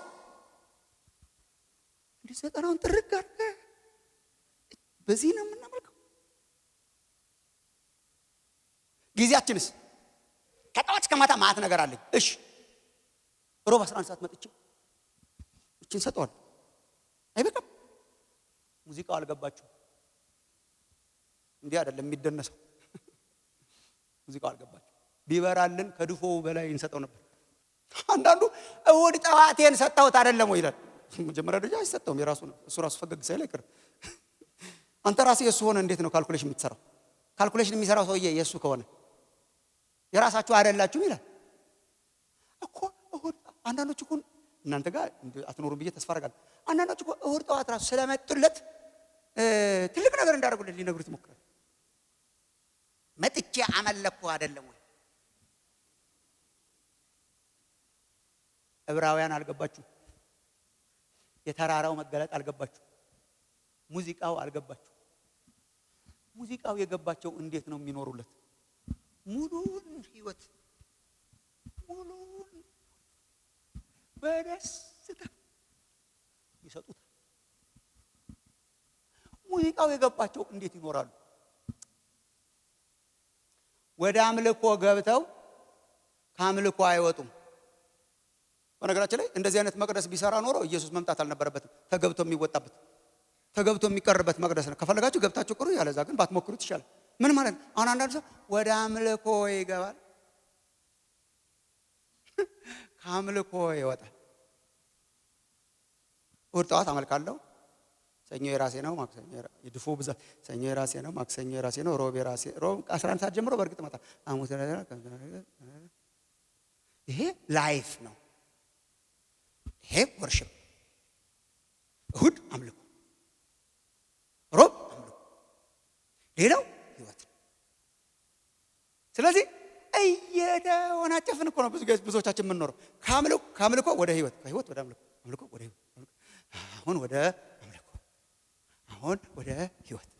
S1: እንዴ ዘጠናውን ጥርቅ አድርገህ በዚህ ነው የምናመልከው። ጊዜያችንስ ከጠዋት እስከ ማታ ማት ነገር አለኝ። እሺ ሮብ 11 ሰዓት መጥቼ እቺን ሰጠዋል። አይበቃም? ሙዚቃው አልገባችሁ? እንዲህ አይደለም የሚደነሰው። ሙዚቃው አልገባችሁ? ቢበራልን ከድፎው በላይ እንሰጠው ነበር። አንዳንዱ እሑድ ጠዋቴን ሰጣሁት አይደለም ወይ ይላል። መጀመሪያ ደረጃ አይሰጠውም፣ የራሱ ነው። እሱ ራሱ ፈገግ ሳይል አይቀርም። አንተ ራስህ የሱ ሆነ እንዴት ነው ካልኩሌሽን የምትሰራው? ካልኩሌሽን የሚሰራው ሰውዬ የሱ ከሆነ የራሳችሁ አይደላችሁም ይላል እኮ። እሁድ አንዳንዶች እኮ እናንተ ጋር አትኖሩም ብዬ ተስፋ አደርጋለሁ። አንዳንዶች እኮ እሁድ ጠዋት ራሱ ስለመጡለት ትልቅ ነገር እንዳደረጉለት ሊነግሩት ይሞክራል። መጥቼ አመለኩ አይደለም ወይ? ዕብራውያን አልገባችሁ? የተራራው መገለጥ አልገባችሁ? ሙዚቃው አልገባችሁ? ሙዚቃው የገባቸው እንዴት ነው የሚኖሩለት? ሙሉን ህይወት ሙሉን በደስታ ይሰጡታል። ሙዚቃው የገባቸው እንዴት ይኖራሉ? ወደ አምልኮ ገብተው ከአምልኮ አይወጡም። በነገራችን ላይ እንደዚህ አይነት መቅደስ ቢሰራ ኖሮ ኢየሱስ መምጣት አልነበረበትም። ተገብቶ የሚወጣበት ተገብቶ የሚቀርበት መቅደስ ነው። ከፈለጋችሁ ገብታችሁ ቅሩ፣ ያለዛ ግን ባትሞክሩት ይሻላል። ምን ማለት ነው? አሁን አንዳንድ ሰው ወደ አምልኮ ይገባል፣ ከአምልኮ ይወጣል። እሑድ ጠዋት አመልካለሁ፣ ሰኞ የራሴ ነው፣ ማክሰኞ የድፎ ብዛት፣ ሰኞ የራሴ ነው፣ ማክሰኞ የራሴ ነው፣ ሮብ የራሴ ሮብ 11 ሰዓት ጀምሮ በእርግጥ መጣ ሐሙስ። ይሄ ላይፍ ነው። ይሄ ወርሽፕ። እሑድ አምልኮ፣ ሮብ አምልኮ፣ ሌላው ህይወት። ስለዚህ እየተወናጨፍን እኮ ነው ብዙዎቻችን የምንኖረው። ከአምልኮ ወደ ህይወት፣ ከህይወት ወደ አምልኮ፣ አምልኮ ወደ ህይወት፣ አሁን ወደ አምልኮ፣ አሁን ወደ ህይወት።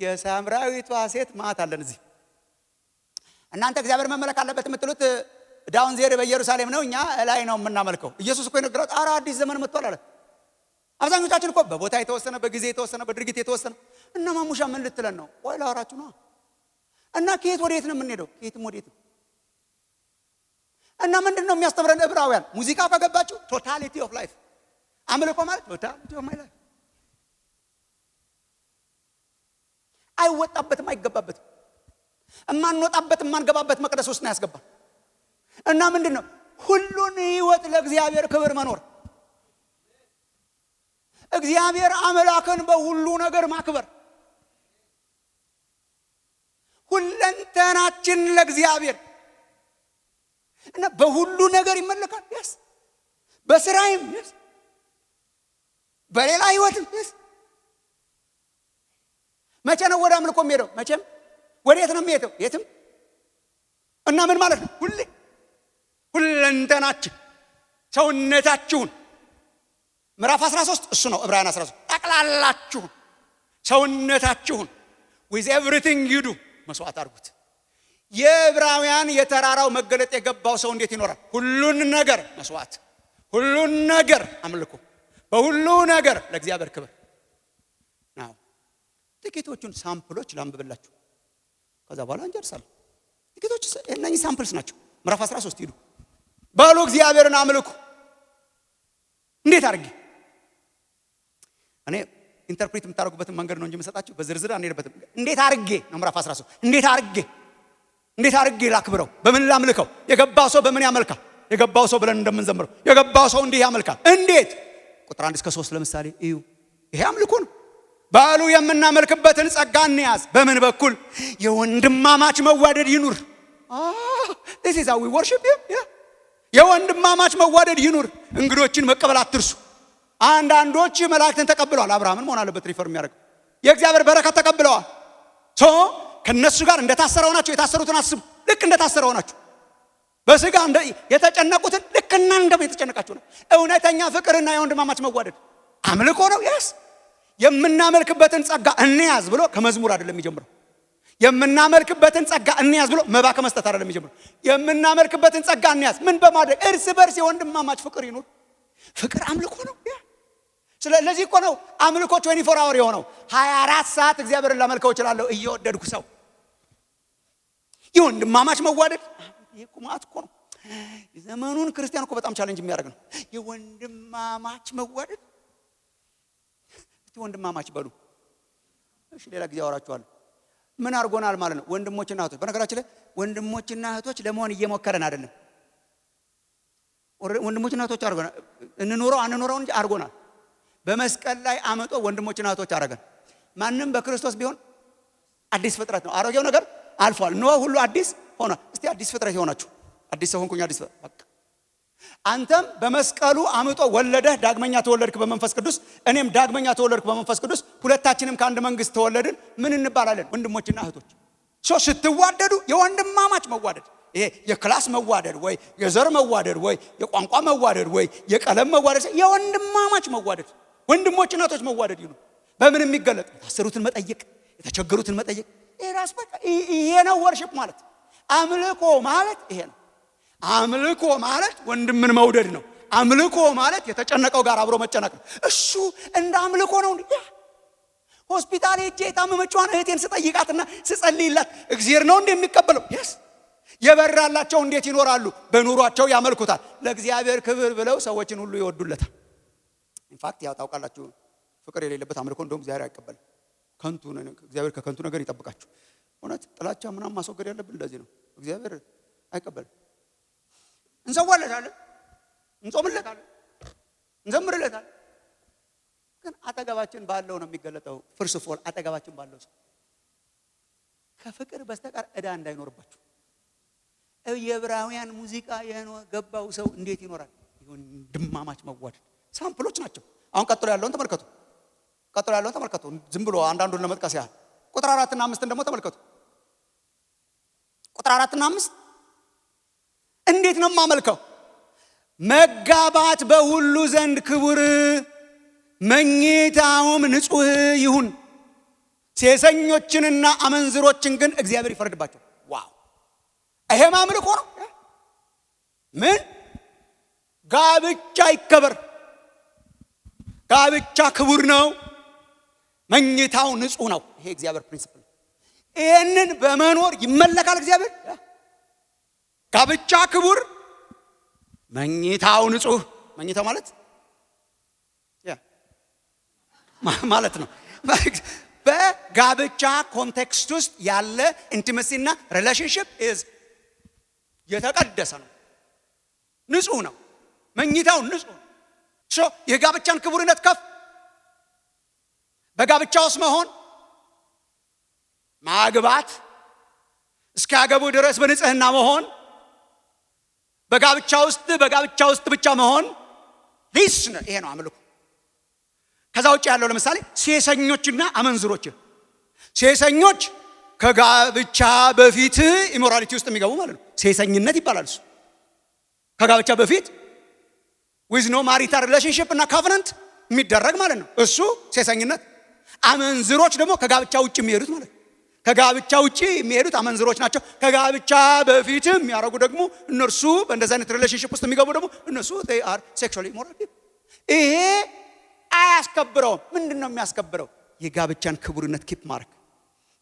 S1: የሳምራዊቷ ሴት ማት አለን እዚህ። እናንተ እግዚአብሔር መመለክ አለበት የምትሉት ዳውን ዜር በኢየሩሳሌም ነው፣ እኛ ላይ ነው የምናመልከው። ኢየሱስ እኮ የነገረው ኧረ አዲስ ዘመን መጥቷል አለ። አብዛኞቻችን እኮ በቦታ የተወሰነ፣ በጊዜ የተወሰነ፣ በድርጊት የተወሰነ እና ማሙሻ ምን ልትለን ነው? ቆይ ላወራችሁ ነው። እና ከየት ወዴት ነው የምንሄደው? ከየትም ወዴትም። እና ምንድነው የሚያስተምረን ዕብራውያን? ሙዚቃ ከገባችሁ ቶታሊቲ ኦፍ ላይፍ። አምልኮ ማለት ቶታሊቲ ኦፍ ማይ ላይፍ። አይወጣበትም፣ አይገባበትም። እማንወጣበት እማንገባበት መቅደስ ውስጥ ነው ያስገባል። እና ምንድነው ሁሉን ህይወት ለእግዚአብሔር ክብር መኖር፣ እግዚአብሔር አምላክን በሁሉ ነገር ማክበር፣ ሁለንተናችን ለእግዚአብሔር እና በሁሉ ነገር ይመለካል። yes በስራይም yes በሌላ ህይወትም yes። መቼ ነው ወደ አምልኮ የሚሄደው? መቼም። ወዴት ነው የሚሄደው? የትም። እና ምን ማለት ነው? ሁለንተናችን ሰውነታችሁን ምዕራፍ 13 እሱ ነው። ዕብራውያን 13 ጠቅላላችሁን ሰውነታችሁን with everything you do መስዋዕት አድርጉት። የዕብራውያን የተራራው መገለጥ የገባው ሰው እንዴት ይኖራል? ሁሉን ነገር መስዋዕት፣ ሁሉን ነገር አምልኮ፣ በሁሉ ነገር ለእግዚአብሔር ክብር ነው። ጥቂቶቹን ሳምፕሎች ላንብብላችሁ፣ ከዛ በኋላ እንጨርሳለን። ጥቂቶች እነኚህ ሳምፕልስ ናቸው። ምዕራፍ 13 ሂዱ፣ ባሉ እግዚአብሔርን አምልኩ። እንዴት አድርጌ? እኔ ኢንተርፕሬት የምታደርጉበትን መንገድ ነው እንጂ የምሰጣችሁ በዝርዝር አንሄድበትም። እንዴት አድርጌ ነው ምዕራፍ 13። እንዴት አድርጌ ላክብረው? በምን ላምልከው? የገባው ሰው በምን ያመልካል? የገባው ሰው ብለን እንደምንዘምረው የገባው ሰው እንዲህ ያመልካል። እንዴት? ቁጥር 1 እስከ 3 ለምሳሌ እዩ። ይሄ አምልኮ ነው። ባሉ የምናመልክበትን ጸጋ እንያዝ። በምን በኩል? የወንድማማች መዋደድ ይኑር። this is how we worship him. የወንድማማች መዋደድ ይኑር። እንግዶችን መቀበል አትርሱ። አንዳንዶች መላእክትን ተቀብለዋል። አብርሃምን መሆን አለበት ሪፈር የሚያደርገው የእግዚአብሔር በረከት ተቀብለዋል። ከነሱ ጋር እንደታሰረው ናቸው። የታሰሩትን አስቡ። ልክ እንደታሰረው ናቸው። በስጋ የተጨነቁትን ልክ እናንተም የተጨነቃችሁ ነው። እውነተኛ ፍቅርና የወንድማማች መዋደድ አምልኮ ነው። yes የምናመልክበትን ጸጋ እንያዝ ብሎ ከመዝሙር አይደለም የሚጀምረው። የምናመልክበትን ጸጋ እንያዝ ብሎ መባ ከመስጠት አይደለም የሚጀምረው። የምናመልክበትን ጸጋ እንያዝ ምን በማድረግ? እርስ በርስ የወንድማማች ፍቅር ይኑር። ፍቅር አምልኮ ነው። ስለዚህ እኮ ነው አምልኮ 24 አወር የሆነው። 24 ሰዓት እግዚአብሔርን ላመልከው እችላለሁ እየወደድኩ ሰው። የወንድማማች መዋደድ ይሄ እኮ ማለት እኮ ነው። ዘመኑን ክርስቲያን እኮ በጣም ቻሌንጅ የሚያደርግ ነው። የወንድማማች መዋደድ። እስቲ ወንድማማች በሉ። እሺ ሌላ ጊዜ አወራችኋለሁ። ምን አርጎናል ማለት ነው? ወንድሞችና እህቶች። በነገራችን ላይ ወንድሞችና እህቶች ለመሆን እየሞከረን አይደለም። ወንድሞችና እህቶች አርጎናል። እንኖረው አንኖረው እንጂ አርጎናል። በመስቀል ላይ አመጦ ወንድሞችና እህቶች አረገን። ማንም በክርስቶስ ቢሆን አዲስ ፍጥረት ነው። አሮጌው ነገር አልፏል፣ ኖህ ሁሉ አዲስ ሆነ። እስቲ አዲስ ፍጥረት ይሆናችሁ። አዲስ ሰው ሆንኩኝ፣ አዲስ ፍጥረት በቃ። አንተም በመስቀሉ አምጦ ወለደህ፣ ዳግመኛ ተወለድክ በመንፈስ ቅዱስ፣ እኔም ዳግመኛ ተወለድክ በመንፈስ ቅዱስ፣ ሁለታችንም ከአንድ መንግስት ተወለድን። ምን እንባላለን? ወንድሞችና እህቶች። ስትዋደዱ የወንድማማች መዋደድ፣ ይሄ የክላስ መዋደድ ወይ የዘር መዋደድ ወይ የቋንቋ መዋደድ ወይ የቀለም መዋደድ፣ የወንድማማች መዋደድ፣ ወንድሞችና እህቶች መዋደድ ይሉ። በምን የሚገለጥ? የታሰሩትን መጠየቅ፣ የተቸገሩትን መጠየቅ። ይሄ ራስ በቃ ይሄ ነው ወርሺፕ ማለት። አምልኮ ማለት ይሄ ነው። አምልኮ ማለት ወንድምን መውደድ ነው። አምልኮ ማለት የተጨነቀው ጋር አብሮ መጨነቅ ነው። እሱ እንደ አምልኮ ነው። ሆስፒታል ሄጄ የታመመችዋን እህቴን ስጠይቃትና ስጸልይላት እግዚአብሔር ነው እንደሚቀበለው yes የበራላቸው እንዴት ይኖራሉ? በኑሯቸው ያመልኩታል። ለእግዚአብሔር ክብር ብለው ሰዎችን ሁሉ ይወዱለታል። ኢንፋክት ያው ታውቃላችሁ ፍቅር የሌለበት አምልኮ እንደውም እግዚአብሔር አይቀበልም። ከንቱ ነው። እግዚአብሔር ከከንቱ ነገር ይጠብቃችሁ። እውነት ጥላቻ ምናምን ማስወገድ ያለብን እንደዚህ ነው። እግዚአብሔር አይቀበልም። እንሰዋለታለን፣ እንጾምለታለን፣ እንዘምርለታለን። ግን አጠገባችን ባለው ነው የሚገለጠው። ፍርስ ፎል አጠገባችን ባለው ሰው ከፍቅር በስተቀር ዕዳ እንዳይኖርባችሁ። የዕብራውያን ሙዚቃ የገባው ሰው እንዴት ይኖራል? ይሁን ድማማች መዋደድ ሳምፕሎች ናቸው። አሁን ቀጥሎ ያለውን ተመልከቱ። ዝም ብሎ አንዳንዱን ለመጥቀስ ያህል ቁጥር 4 እና 5 ደግሞ ተመልከቱ። ቁጥር 4 እና 5 እንዴት ነው የማመልከው? መጋባት በሁሉ ዘንድ ክቡር፣ መኝታውም ንጹህ ይሁን፣ ሴሰኞችንና አመንዝሮችን ግን እግዚአብሔር ይፈርድባቸው። ዋው! ይሄ ማምልኮ ነው። ምን? ጋብቻ ይከበር፣ ጋብቻ ክቡር ነው፣ መኝታው ንጹህ ነው። ይሄ እግዚአብሔር ፕሪንሲፕል። ይሄንን በመኖር ይመለካል እግዚአብሔር። ጋብቻ ክቡር፣ መኝታው ንጹህ። መኝታው ማለት ነው። በጋብቻ ኮንቴክስት ውስጥ ያለ ኢንቲመሲና ሪሌሽንሺፕ የተቀደሰ ነው፣ ንጹህ ነው፣ መኝታው ንጹህ ነው። የጋብቻን ክቡርነት ከፍ በጋብቻ ውስጥ መሆን፣ ማግባት፣ እስኪያገቡ ድረስ በንጽህና መሆን፣ በጋብቻ ውስጥ ብቻ መሆን፣ ይሄ ነው አምልኮ። ከዛ ውጭ ያለው ለምሳሌ ሴሰኞችና አመንዝሮች። ሴሰኞች ከጋብቻ በፊት ኢሞራሊቲ ውስጥ የሚገቡ ማለት ነው። ሴሰኝነት ይባላል እሱ። ከጋብቻ በፊት with no marital relationship እና covenant የሚደረግ ማለት ነው። እሱ ሴሰኝነት። አመንዝሮች ደግሞ ከጋብቻ ውጭ የሚሄዱት ማለት ነው። ከጋብቻ ውጭ የሚሄዱት አመንዝሮች ናቸው። ከጋብቻ በፊት የሚያደርጉ ደግሞ እነርሱ በእንደዚህ አይነት ሪሌሽንሺፕ ውስጥ የሚገቡ ደግሞ እነሱ they are sexually immoral people። ይሄ አያስከብረውም። ምንድነው የሚያስከብረው? የጋብቻን ክቡርነት ኪፕ ማድረግ፣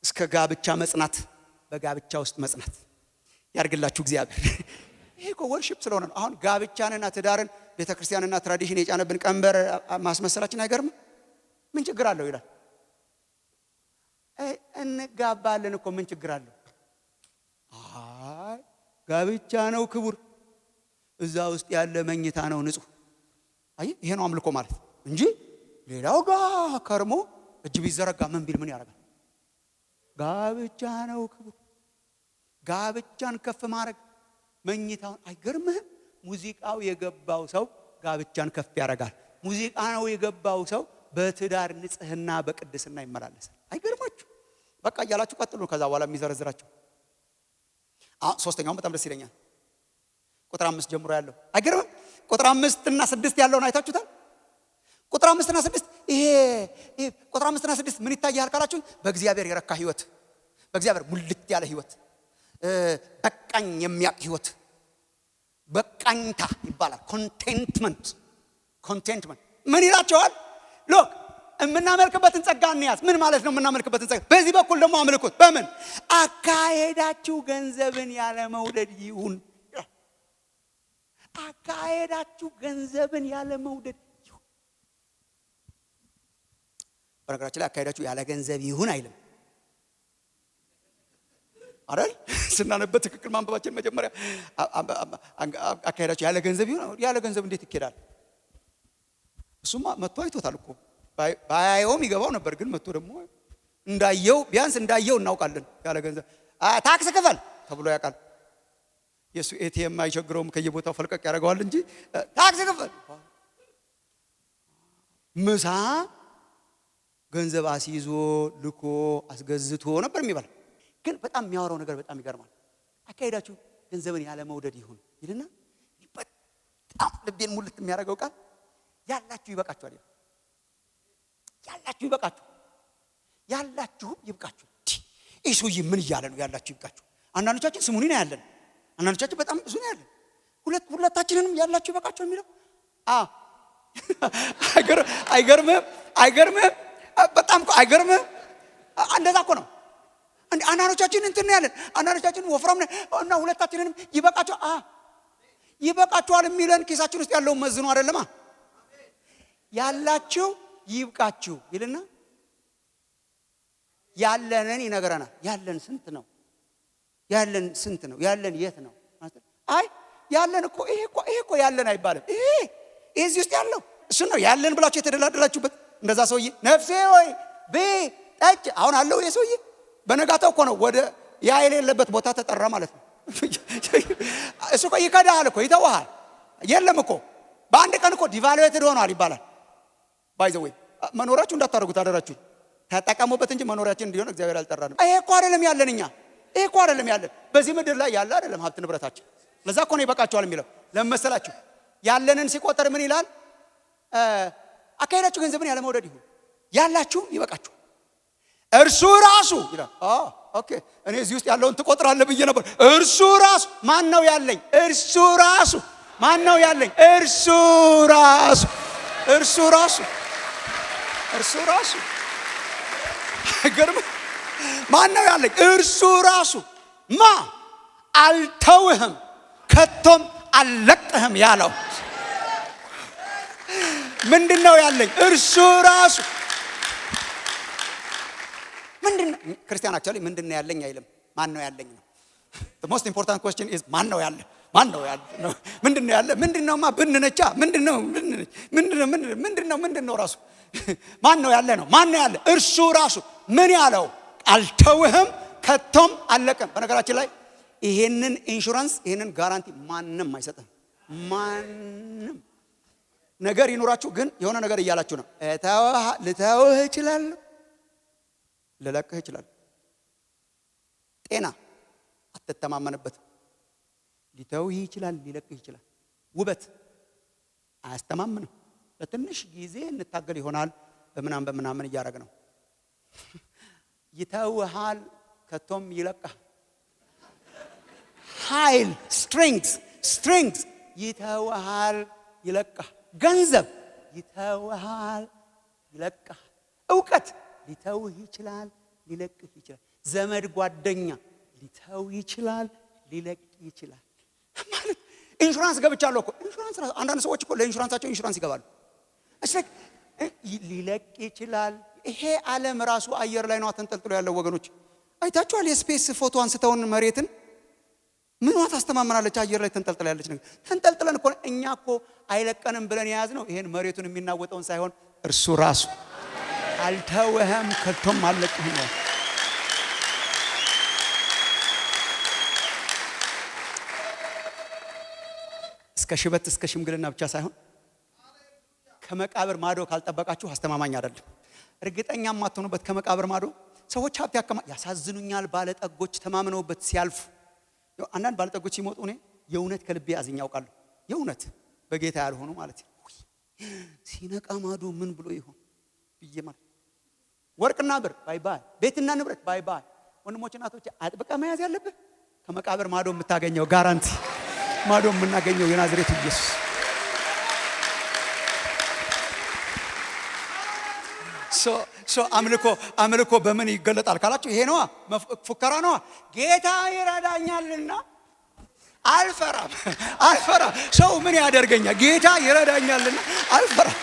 S1: እስከ ጋብቻ መጽናት፣ በጋብቻ ውስጥ መጽናት ያርግላችሁ እግዚአብሔር። ይሄ እኮ ወርሺፕ ስለሆነ ነው። አሁን ጋብቻንና ትዳርን ቤተክርስቲያንና ትራዲሽን የጫነብን ቀንበር ማስመሰላችን አይገርም? ምን ችግር አለው ይላል። እንጋባለን እኮ ምን ችግር አለው? አይ ጋብቻ ነው ክቡር፣ እዛ ውስጥ ያለ መኝታ ነው ንጹህ። አይ ይሄ ነው አምልኮ ማለት እንጂ ሌላው ጋር ከርሞ እጅ ቢዘረጋ ምን ቢል ምን ያደርጋል? ጋብቻ ነው ክቡር። ጋብቻን ከፍ ማድረግ መኝታውን አይገርምህም? ሙዚቃው የገባው ሰው ጋብቻን ከፍ ያደርጋል። ሙዚቃ ነው የገባው ሰው በትዳር ንጽህና በቅድስና ይመላለሳል። አይገርማችሁ? በቃ እያላችሁ ቀጥሉ። ከዛ በኋላ የሚዘረዝራቸው ሶስተኛውን በጣም ደስ ይለኛል። ቁጥር 5 ጀምሮ ያለው አይገርምም? ቁጥር 5 እና 6 ያለውን አይታችሁታል? ቁጥር 5 እና 6 ይሄ ቁጥር 5 እና 6 ምን ይታያል ካላችሁ፣ በእግዚአብሔር የረካ ህይወት፣ በእግዚአብሔር ሙልት ያለ ህይወት፣ በቃኝ የሚያውቅ ህይወት፣ በቃኝታ ይባላል። ኮንቴንትመንት ምን ይላቸዋል? ሎክ የምናመልክበትን ጸጋ እንያዝ። ምን ማለት ነው የምናመልክበትን ጸጋ? በዚህ በኩል ደግሞ አምልኮት በምን አካሄዳችሁ ገንዘብን ያለ መውደድ ይሁን። አካሄዳችሁ ገንዘብን ያለ መውደድ ይሁን። በነገራችን ላይ አካሄዳችሁ ያለ ገንዘብ ይሁን አይልም አይደል? ስናነበት ትክክል ማንበባችን መጀመሪያ አካሄዳችሁ ያለ ገንዘብ ይሁን። ያለ ገንዘብ እንዴት ይኬዳል? እሱማ መጥቶ አይቶታል እኮ ባያየውም ይገባው ነበር። ግን መጥቶ ደግሞ እንዳየው ቢያንስ እንዳየው እናውቃለን። ያለ ገንዘብ ታክስ ክፈል ተብሎ ያውቃል። የሱ ኤቲኤም አይቸግረውም ከየቦታው ፈልቀቅ ያደርገዋል እንጂ ታክስ ክፈል። ምሳ ገንዘብ አስይዞ ልኮ አስገዝቶ ነበር የሚባል። ግን በጣም የሚያወራው ነገር በጣም ይገርማል። አካሄዳችሁ ገንዘብን ያለ መውደድ ይሁን ይልና በጣም ልቤን ሙልት የሚያደርገው ቃል ያላችሁ ይበቃችኋል። ያላችሁ ይበቃችሁ፣ ያላችሁ ይብቃችሁ። ይህ ሰውዬ ምን እያለ ነው? ያላችሁ ይብቃችሁ። አንዳንዶቻችን ስሙኒ ነው ያለን፣ አንዳንዶቻችን በጣም ብዙ ነው ያለን። ሁለታችንንም ያላችሁ ይበቃችሁ የሚለው አይገርምም? በጣም እኮ አይገርምም? እንደዛ እኮ ነው። አንዳንዶቻችን እንትን ነው ያለን፣ አንዳንዶቻችን ወፍራም ነው እና ሁለታችንንም ይበቃችኋል የሚለን ኪሳችን ውስጥ ያለውን መዝኑ አይደለማ። ያላችሁ ይብቃችሁ ይልና ያለንን ይነግረናል። ያለን ስንት ነው? ያለን ስንት ነው? ያለን የት ነው? አይ ያለን እኮ ይሄ እኮ ያለን አይባልም። ይሄ እዚህ ውስጥ ያለው እሱ ነው ያለን ብላችሁ የተደላደላችሁበት። እንደዛ ሰውዬ ነፍሴ ወይ ጠጭ አሁን አለው። ይሄ ሰውዬ በነጋታው እኮ ነው ወደ ያ የሌለበት ቦታ ተጠራ ማለት ነው። እሱ እኮ ይከዳሃል እኮ ይተዋሃል። የለም እኮ በአንድ ቀን እኮ ዲቫሉዌትድ ሆኗል ይባላል። ባይ ዘ ወይ መኖራችሁ እንዳታረጉት አደራችሁ። ተጠቀሙበት እንጂ መኖሪያችን እንዲሆን እግዚአብሔር አልጠራንም። ይሄ እኮ አይደለም ያለን እኛ። ይሄ እኮ አይደለም ያለን በዚህ ምድር ላይ ያለ አይደለም ሀብት ንብረታችን። ለዛ እኮ ነው ይበቃችኋል የሚለው። ለምን መሰላችሁ? ያለንን ሲቆጠር ምን ይላል? አካሄዳችሁ ገንዘብን ያለ መውደድ ይሁን፣ ያላችሁ ይበቃችሁ እርሱ ራሱ ይላል። ኦኬ እኔ እዚህ ውስጥ ያለውን ትቆጥራለህ ብዬ ነበር። እርሱ ራሱ ማን ነው ያለኝ? እርሱ ራሱ ማን ነው ያለኝ? እርሱ ራሱ አይገርም? ማን ነው ያለኝ? እርሱ ራሱ አልተውህም ከቶም አልለቅህም ያለው ምንድነው ያለኝ? እርሱ ራሱ ምንድነው? ክርስቲያን አክቹአሊ ምንድነው ያለኝ አይልም፣ ማን ነው ያለኝ ነው። the most important question is ማን ነው ያለ? ምንድነው ያለ? ምንድነውማ ብንነቻ ምንድነው ራሱ ማን ነው ያለ ነው። ማን ነው ያለ? እርሱ ራሱ ምን ያለው? አልተውህም ከቶም አልለቅህም። በነገራችን ላይ ይሄንን ኢንሹራንስ ይሄንን ጋራንቲ ማንም አይሰጥም። ማንም ነገር ይኖራችሁ ግን የሆነ ነገር እያላችሁ ነው። ልተውህ እችላለሁ፣ ልለቅህ እችላለሁ። ጤና አትተማመንበትም። ሊተውህ ይችላል፣ ሊለቅህ ይችላል። ውበት አያስተማምንም። ለትንሽ ጊዜ እንታገል ይሆናል በምናምን እያደረግ ነው። ይተውሃል ከቶም ይለቅህ። ኃይል ስትሪንግስ ይተውሃል ይለቅህ። ገንዘብ ይተውሃል ይለቅህ። እውቀት ሊተውህ ይችላል፣ ሊለቅህ ይችላል። ዘመድ ጓደኛ ሊተውህ ይችላል፣ ሊለቅህ ይችላል። ማለት ኢንሹራንስ ገብቻለሁ እኮ ኢንሹራንስ ራሱ አንዳንድ ሰዎች እኮ ለኢንሹራንሳቸው ኢንሹራንስ ይገባሉ። ሊለቅህ ይችላል። ይሄ ዓለም ራሱ አየር ላይ ነው ተንጠልጥሎ ያለው ወገኖች። አይታችኋል? የስፔስ ፎቶ አንስተውን መሬትን ምንዋ ታስተማመናለች? አየር ላይ ተንጠልጥላ ያለች ነገር ተንጠልጥለን እኮ እኛ እኮ አይለቀንም ብለን የያዝነው ይሄን መሬቱን የሚናወጠውን ሳይሆን እርሱ ራሱ አልተወህም ከቶም አልለቅህም ነው። እስከ ሽበት እስከ ሽምግልና ብቻ ሳይሆን ከመቃብር ማዶ ካልጠበቃችሁ አስተማማኝ አይደለም። እርግጠኛ ማትሆኑበት ከመቃብር ማዶ ሰዎች ሀብት ያሳዝኑኛል። ባለጠጎች ተማምነውበት ሲያልፉ አንዳንድ ባለጠጎች ሲሞቱ እኔ የእውነት ከልቤ አዝኛ አውቃለሁ። የእውነት በጌታ ያልሆኑ ማለት ነው። ሲነቃ ማዶ ምን ብሎ ይሆን ብዬ ማለት ወርቅና ብር ባይ ባይ፣ ቤትና ንብረት ባይ ባይ። ወንድሞች እናቶች አጥብቀ መያዝ ያለብህ ከመቃብር ማዶ የምታገኘው ጋራንቲ፣ ማዶ የምናገኘው የናዝሬቱ ኢየሱስ። አምልኮ በምን ይገለጣል ካላችሁ ይሄ ነዋ፣ ፉከራ ነዋ። ጌታ ይረዳኛልና አልፈራም። ሰው ምን ያደርገኛል? ጌታ ይረዳኛልና አልፈራም።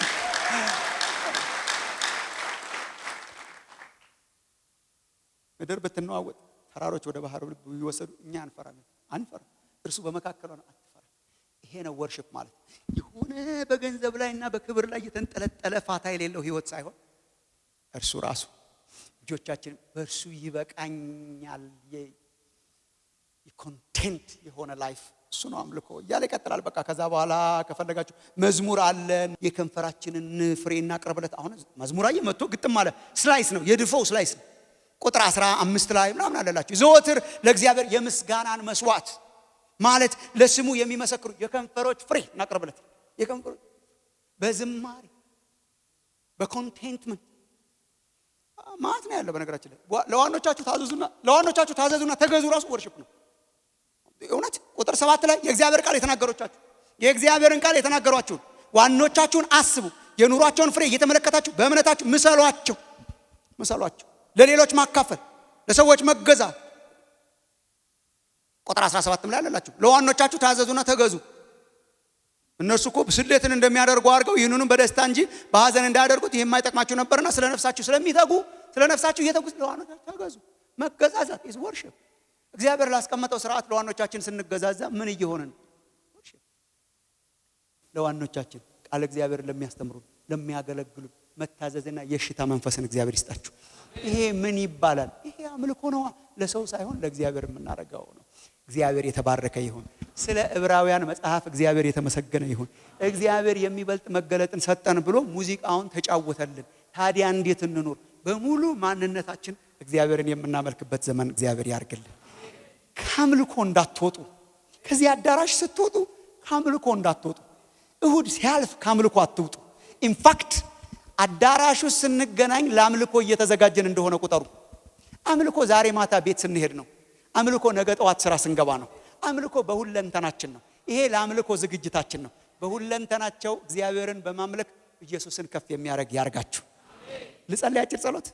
S1: ምድር ብትነዋወጥ፣ ተራሮች ወደ ባህር ቢወሰዱ እኛ አንፈራም። እርሱ በመካከሉ ነው፣ አትፈራም። ይሄ ነው ወርሺፕ ማለት። የሆነ በገንዘብ ላይና በክብር ላይ የተንጠለጠለ ፋታ የሌለው ህይወት ሳይሆን እርሱ ራሱ ልጆቻችን በእርሱ ይበቃኛል የኮንቴንት የሆነ ላይፍ እሱ ነው አምልኮ እያለ ይቀጥላል። በቃ ከዛ በኋላ ከፈለጋችሁ መዝሙር አለን። የከንፈራችንን ፍሬ እናቅርብለት። አሁን መዝሙራዬ መጥቶ ግጥም አለ። ስላይስ ነው የድፎው ስላይስ ነው። ቁጥር 15 ላይ ምናምን አለላችሁ ዘወትር ለእግዚአብሔር የምስጋናን መስዋዕት ማለት ለስሙ የሚመሰክሩ የከንፈሮች ፍሬ እናቅርብለት። የከንፈሮች በዝማሬ በኮንቴንትመንት ማለት ነው ያለው። በነገራችን ላይ ለዋኖቻችሁ ታዘዙና ተገዙ ራሱ ወርሺፕ ነው። እውነት ቁጥር 7 ላይ የእግዚአብሔር ቃል የተናገሮቻችሁ የእግዚአብሔርን ቃል የተናገሯችሁን ዋኖቻችሁን አስቡ። የኑሯቸውን ፍሬ እየተመለከታችሁ በእምነታችሁ ምሰሏቸው። ለሌሎች ማካፈል፣ ለሰዎች መገዛት። ቁጥር 17 ላይ አለላችሁ ለዋኖቻችሁ ታዘዙና ተገዙ። እነርሱ እኮ ስሌትን እንደሚያደርጉ አድርገው ይህንንም በደስታ እንጂ በሐዘን እንዳያደርጉት ይሄ የማይጠቅማችሁ ነበርና ስለ ነፍሳችሁ ስለሚተጉ ስለ ነፍሳችሁ እየተጉ ለዋኖቻችሁ ተገዙ። መገዛዛት ኢዝ ወርሺፕ። እግዚአብሔር ላስቀመጠው ስርዓት ለዋኖቻችን ስንገዛዛ ምን እየሆነን? ለዋኖቻችን ቃል እግዚአብሔር ለሚያስተምሩ ለሚያገለግሉ መታዘዝና የሽታ መንፈስን እግዚአብሔር ይስጣችሁ። ይሄ ምን ይባላል? ይሄ አምልኮ ነው። ለሰው ሳይሆን ለእግዚአብሔር የምናደርገው ነው። እግዚአብሔር የተባረከ ይሁን። ስለ ዕብራውያን መጽሐፍ እግዚአብሔር የተመሰገነ ይሁን። እግዚአብሔር የሚበልጥ መገለጥን ሰጠን ብሎ ሙዚቃውን ተጫወተልን። ታዲያ እንዴት እንኑር? በሙሉ ማንነታችን እግዚአብሔርን የምናመልክበት ዘመን እግዚአብሔር ያርግልን። ካምልኮ እንዳትወጡ፣ ከዚህ አዳራሽ ስትወጡ ካምልኮ እንዳትወጡ። እሁድ ሲያልፍ ካምልኮ አትውጡ። ኢንፋክት አዳራሹ ስንገናኝ ለአምልኮ እየተዘጋጀን እንደሆነ ቁጠሩ። አምልኮ ዛሬ ማታ ቤት ስንሄድ ነው። አምልኮ ነገ ጠዋት ስራ ስንገባ ነው። አምልኮ በሁለንተናችን ነው። ይሄ ለአምልኮ ዝግጅታችን ነው። በሁለንተናቸው እግዚአብሔርን በማምለክ ኢየሱስን ከፍ የሚያደርግ ያርጋችሁ። ልጸልይ አጭር ጸሎት።